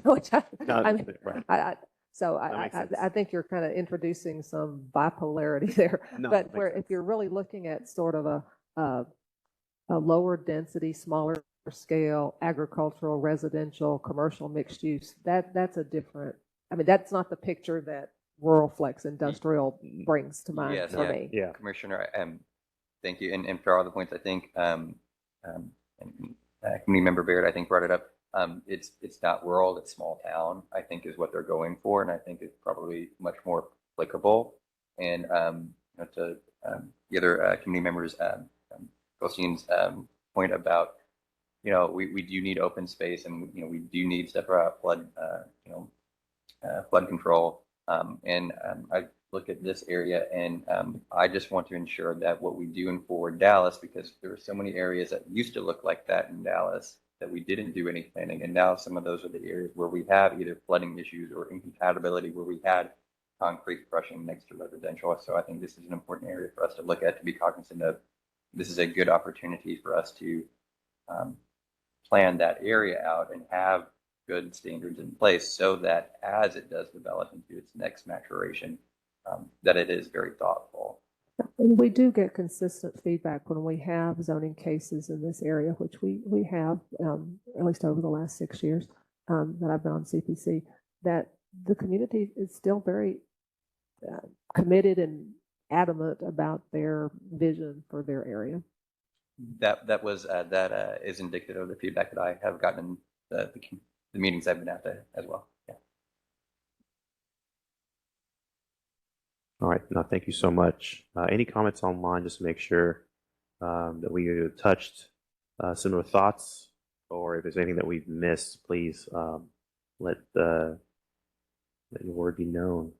Which No, I mean, right. So That makes sense. I think you're kind of introducing some bipolarity there. No, but that where makes sense. if you're really looking at sort of a lower density, smaller scale, agricultural, residential, commercial, mixed use, that's a different. I mean, that's not the picture that Rural Flex Industrial brings to mind Yes, for yeah. me. Yeah. Commissioner, thank you. And for all the points, I think, Community Member Baird, I think, brought it up. It's not rural, it's small town, I think is what they're going for. And I think it's probably much more applicable. And to the other community members, Goldstein's point about, we do need open space and, we do need separate flood, flood control. I look at this area and I just want to ensure that what we do in Forward Dallas, because there are so many areas that used to look like that in Dallas that we didn't do any planning. And now some of those are the areas where we have either flooding issues or incompatibility where we had concrete crushing next to residential. So I think this is an important area for us to look at, to be cognizant of. This is a good opportunity for us to plan that area out and have good standards in place so that as it does develop into its next maturation, that it is very thoughtful. And we do get consistent feedback when we have zoning cases in this area, which we have, at least over the last 6 years that I've been on CPC, that the community is still very committed and adamant about their vision for their area. That is indicative of the feedback that I have gotten in the meetings I've been at as well. Yeah. All right. No, thank you so much. Any comments online, just to make sure that we touched similar thoughts, or if there's anything that we've missed, please let your word be known.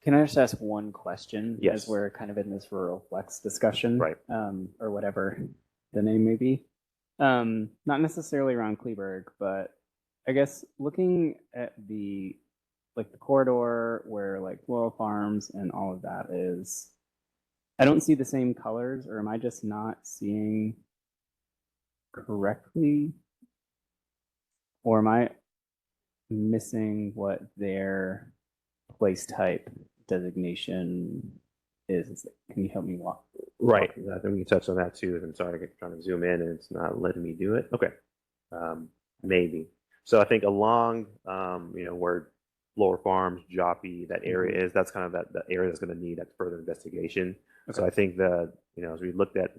Can I just ask one question? Yes. As we're kind of in this rural flex discussion, Right. Or whatever the name may be. Not necessarily around Kleberg, but I guess looking at the corridor where like Laurel Farms and all of that is, I don't see the same colors, or am I just not seeing correctly? Or am I missing what their place type designation is? Can you help me walk? Right. I think we can touch on that too. I'm sorry, I'm trying to zoom in and it's not letting me do it. Okay. Maybe. So I think along, where Lower Farms, Joppy, that area is, that's kind of that area that's going to need that further investigation. Okay. So I think that, as we looked at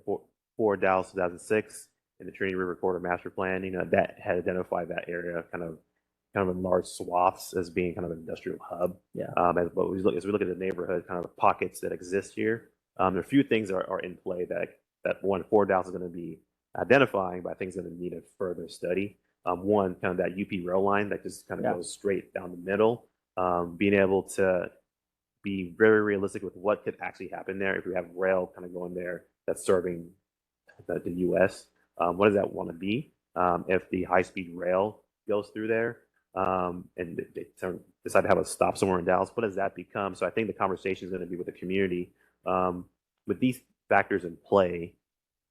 for Dallas 2006 in the Trinity River Corridor Master Plan, that had identified that area kind of in large swaths as being kind of an industrial hub. Yeah. As we look at the neighborhood, kind of the pockets that exist here, there are a few things that are in play that one, Fort Dallas is going to be identifying, but I think is going to need a further study. One, kind of that UP rail line that just kind of goes straight down the middle. Being able to be very realistic with what could actually happen there if we have rail kind of going there that's serving the U.S. What does that want to be? If the high-speed rail goes through there, and they decide to have a stop somewhere in Dallas, what does that become? So I think the conversation is going to be with the community. With these factors in play,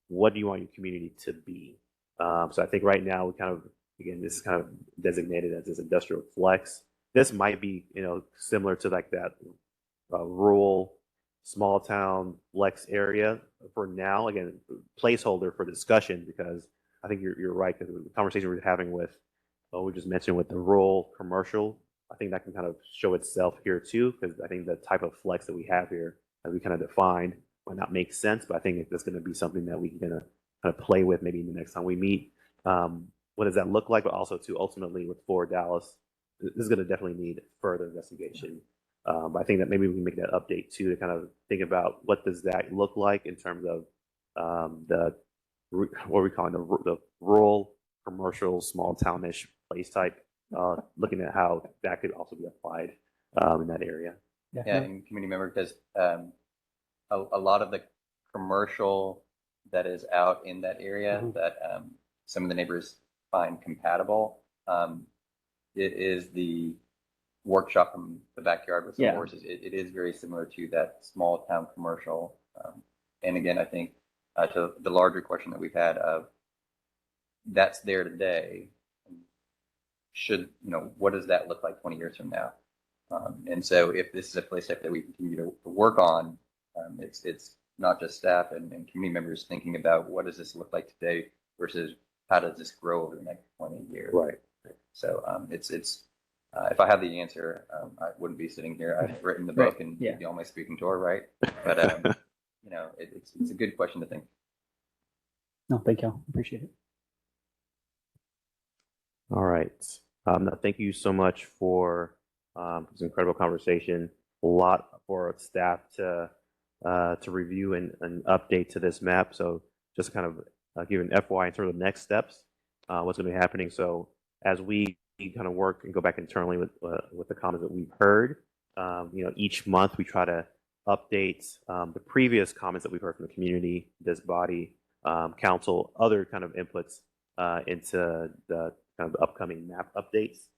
what do you want your community to be? So I think right now we kind of, again, this is kind of designated as this industrial flex. This might be, similar to like that rural small town flex area for now. Again, placeholder for discussion, because I think you're right, because the conversation we're having with, we just mentioned with the rural commercial, I think that can kind of show itself here too, because I think the type of flex that we have here, as we kind of defined, might not make sense, but I think if that's going to be something that we can kind of play with maybe the next time we meet. What does that look like? But also to ultimately with Fort Dallas, this is going to definitely need further investigation. But I think that maybe we can make that update too, to kind of think about what does that look like in terms of what we call the rural commercial small townish place type, looking at how that could also be applied in that area. Yeah, and community member, because a lot of the commercial that is out in that area that some of the neighbors find compatible, it is the workshop from the backyard with some horses. It is very similar to that small town commercial. And again, I think to the larger question that we've had of that's there today, should, what does that look like 20 years from now? And so if this is a place type that we continue to work on, it's not just staff and community members thinking about what does this look like today versus how does this grow over the next 20 years. Right. So it's if I had the answer, I wouldn't be sitting here. I've written the book and you'd be on my speaking tour, right? But it's a good question to think. No, thank you. Appreciate it. All right. No, thank you so much for this incredible conversation. A lot for staff to review and update to this map. So just kind of give an FYI in terms of next steps, what's going to be happening. So as we kind of work and go back internally with the comments that we've heard, each month we try to update the previous comments that we've heard from the community, this body, council, other kind of inputs into the kind of upcoming map updates.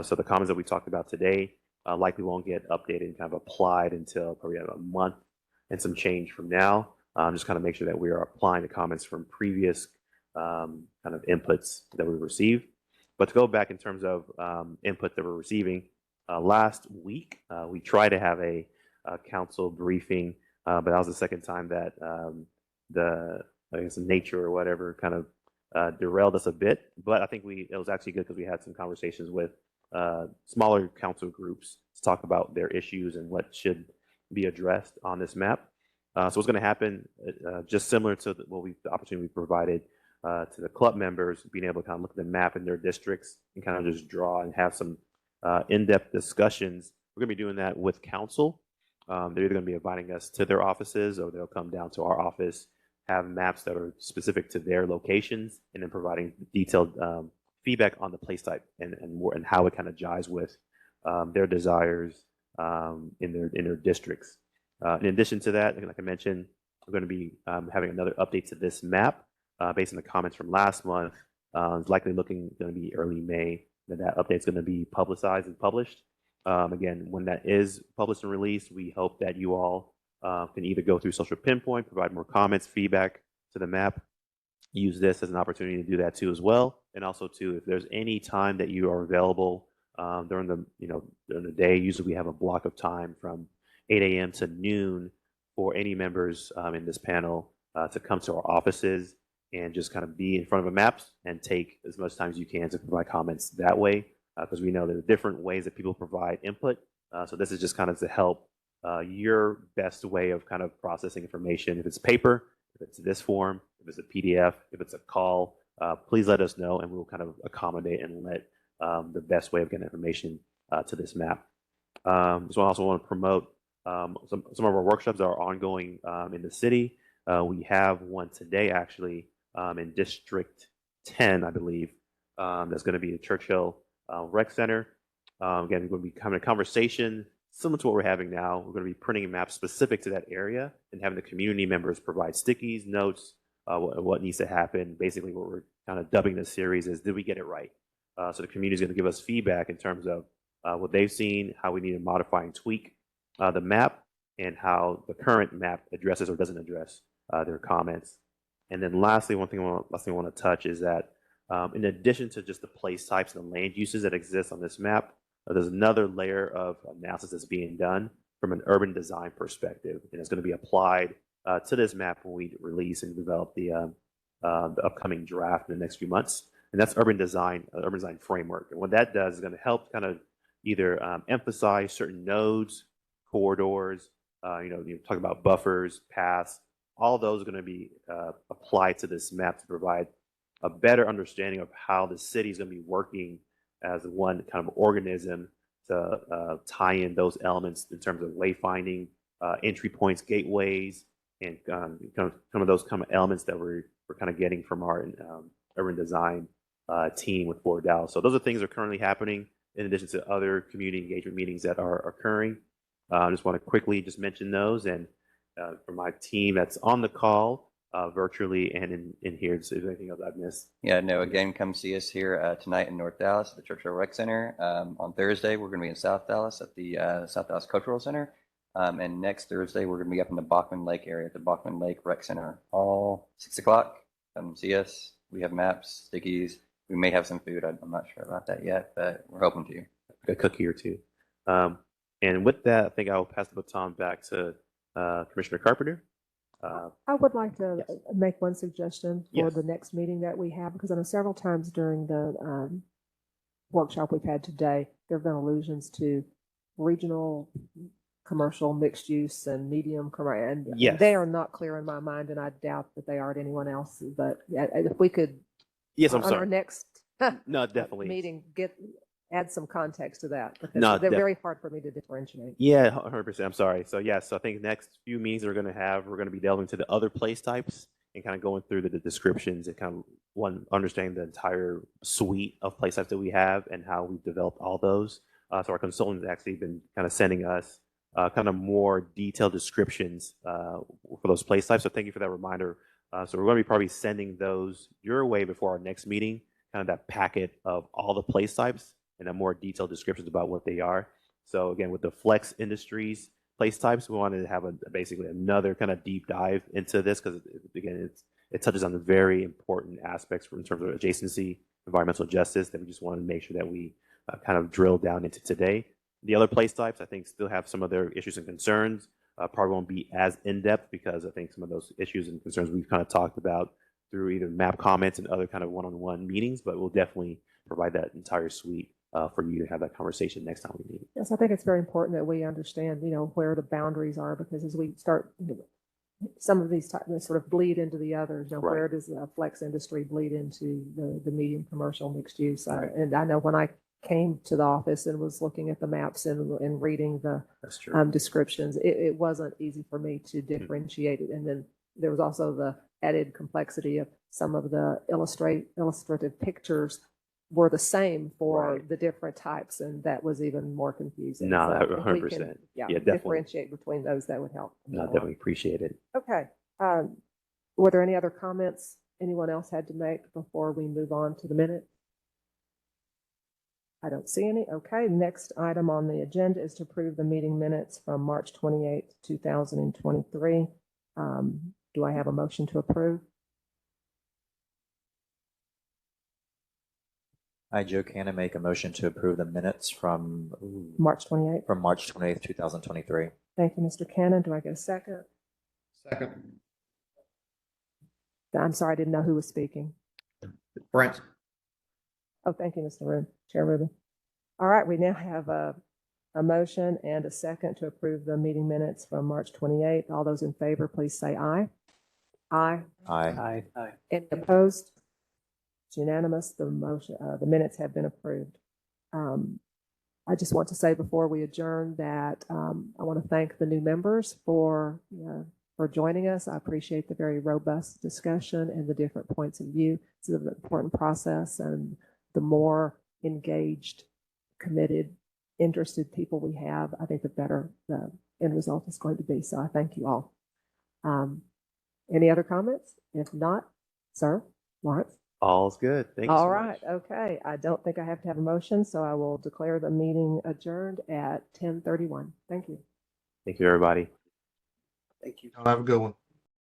So the comments that we talked about today likely won't get updated and kind of applied until probably a month and some change from now. Just kind of make sure that we are applying the comments from previous kind of inputs that we received. But to go back in terms of input that we're receiving, last week we tried to have a council briefing, but that was the second time that I guess nature or whatever kind of derailed us a bit. But I think it was actually good because we had some conversations with smaller council groups to talk about their issues and what should be addressed on this map. So what's going to happen, just similar to the opportunity we provided to the club members, being able to kind of look at the map in their districts and kind of just draw and have some in-depth discussions. We're going to be doing that with council. They're either going to be inviting us to their offices or they'll come down to our office, have maps that are specific to their locations, and then providing detailed feedback on the place type and how it kind of jives with their desires in their districts. In addition to that, like I mentioned, we're going to be having another update to this map based on the comments from last month. It's likely going to be early May that update is going to be publicized and published. Again, when that is published and released, we hope that you all can either go through Social Pinpoint, provide more comments, feedback to the map, use this as an opportunity to do that too as well. And also too, if there's any time that you are available during the day, usually we have a block of time from 8 a.m. to noon for any members in this panel to come to our offices and just kind of be in front of a map and take as much time as you can to provide comments that way, because we know there are different ways that people provide input. So this is just kind of to help your best way of kind of processing information. If it's paper, if it's this form, if it's a PDF, if it's a call, please let us know and we'll kind of accommodate and let the best way of getting information to this map. So I also want to promote some of our workshops that are ongoing in the city. We have one today actually in District 10, I believe. That's going to be at Churchill Rec Center. Again, we're going to be having a conversation similar to what we're having now. We're going to be printing a map specific to that area and having the community members provide stickies, notes, what needs to happen. Basically, what we're kind of dubbing this series is, did we get it right? So the community is going to give us feedback in terms of what they've seen, how we need to modify and tweak the map, and how the current map addresses or doesn't address their comments. And then lastly, last thing I want to touch is that in addition to just the place types and the land uses that exist on this map, there's another layer of analysis that's being done from an urban design perspective, and it's going to be applied to this map when we release and develop the upcoming draft in the next few months. And that's urban design framework. And what that does is going to help kind of either emphasize certain nodes, corridors, you talk about buffers, paths, all those are going to be applied to this map to provide a better understanding of how the city is going to be working as one kind of organism to tie in those elements in terms of wayfinding, entry points, gateways, and some of those kind of elements that we're kind of getting from our urban design team with Fort Dallas. So those are things that are currently happening in addition to other community engagement meetings that are occurring. I just want to quickly just mention those, and for my team that's on the call virtually and in here, is there anything else I've missed? Yeah, no, again, come see us here tonight in North Dallas at the Churchill Rec Center. On Thursday, we're going to be in South Dallas at the South Dallas Cultural Center. And next Thursday, we're going to be up in the Bachman Lake area at the Bachman Lake Rec Center, all 6 o'clock. Come see us. We have maps, stickies. We may have some food. I'm not sure about that yet, but we're hoping to. A cookie or two. And with that, I think I'll pass the baton back to Commissioner Carpenter. I would like to make one suggestion for Yes. the next meeting that we have, because I know several times during the workshop we've had today, there have been allusions to regional, commercial, mixed use, and medium commercial, and Yes. they are not clear in my mind, and I doubt that they are to anyone else. But if we could, Yes, I'm on sorry. our next No, definitely. meeting, add some context to that, because No, they're very hard for me to differentiate. Yeah, 100%. I'm sorry. So yes, I think next few meetings we're going to be delving into the other place types and kind of going through the descriptions and kind of understanding the entire suite of place types that we have and how we've developed all those. So our consultants actually been kind of sending us kind of more detailed descriptions for those place types. So thank you for that reminder. So we're going to be probably sending those your way before our next meeting, kind of that packet of all the place types and a more detailed descriptions about what they are. So again, with the flex industries place types, we wanted to have basically another kind of deep dive into this, because again, it touches on the very important aspects in terms of adjacency, environmental justice, that we just wanted to make sure that we kind of drill down into today. The other place types, I think, still have some of their issues and concerns. Probably won't be as in-depth, because I think some of those issues and concerns we've kind of talked about through either map comments and other kind of one-on-one meetings, but we'll definitely provide that entire suite for you to have that conversation next time we meet. Yes, I think it's very important that we understand, where the boundaries are, because as we start, some of these types sort of bleed into the others. Right. Where does the flex industry bleed into the medium commercial mixed use? Right. And I know when I came to the office and was looking at the maps and reading the That's true. descriptions, it wasn't easy for me to differentiate it. And then there was also the added complexity of some of the illustrative pictures were the same for Right. the different types, and that was even more confusing. No, So if we 100%. can, Yeah, definitely. differentiate between those, that would help. No, definitely appreciate it. Okay. Were there any other comments anyone else had to make before we move on to the minute? I don't see any. Okay, next item on the agenda is to approve the meeting minutes from March 28th, 2023. Do I have a motion to approve? I, Joe Cannon, make a motion to approve the minutes from March 28th. from March 28th, 2023. Thank you, Mr. Cannon. Do I get a second? Second. I'm sorry, I didn't know who was speaking. Brent. Oh, thank you, Mr. Chair Rubin. All right, we now have a motion and a second to approve the meeting minutes from March 28th. All those in favor, please say aye. Aye. Aye. Aye. Any opposed? It's unanimous. The motion, the minutes have been approved. I just want to say before we adjourn that I want to thank the new members for joining us. I appreciate the very robust discussion and the different points of view. It's an important process, and the more engaged, committed, interested people we have, I think the better the end result is going to be. So I thank you all. Any other comments? If not, sir, Lawrence? All's good. Thanks. All right. Okay. I don't think I have to have a motion, so I will declare the meeting adjourned at 10:31. Thank you. Thank you, everybody. Thank you. Have a good one.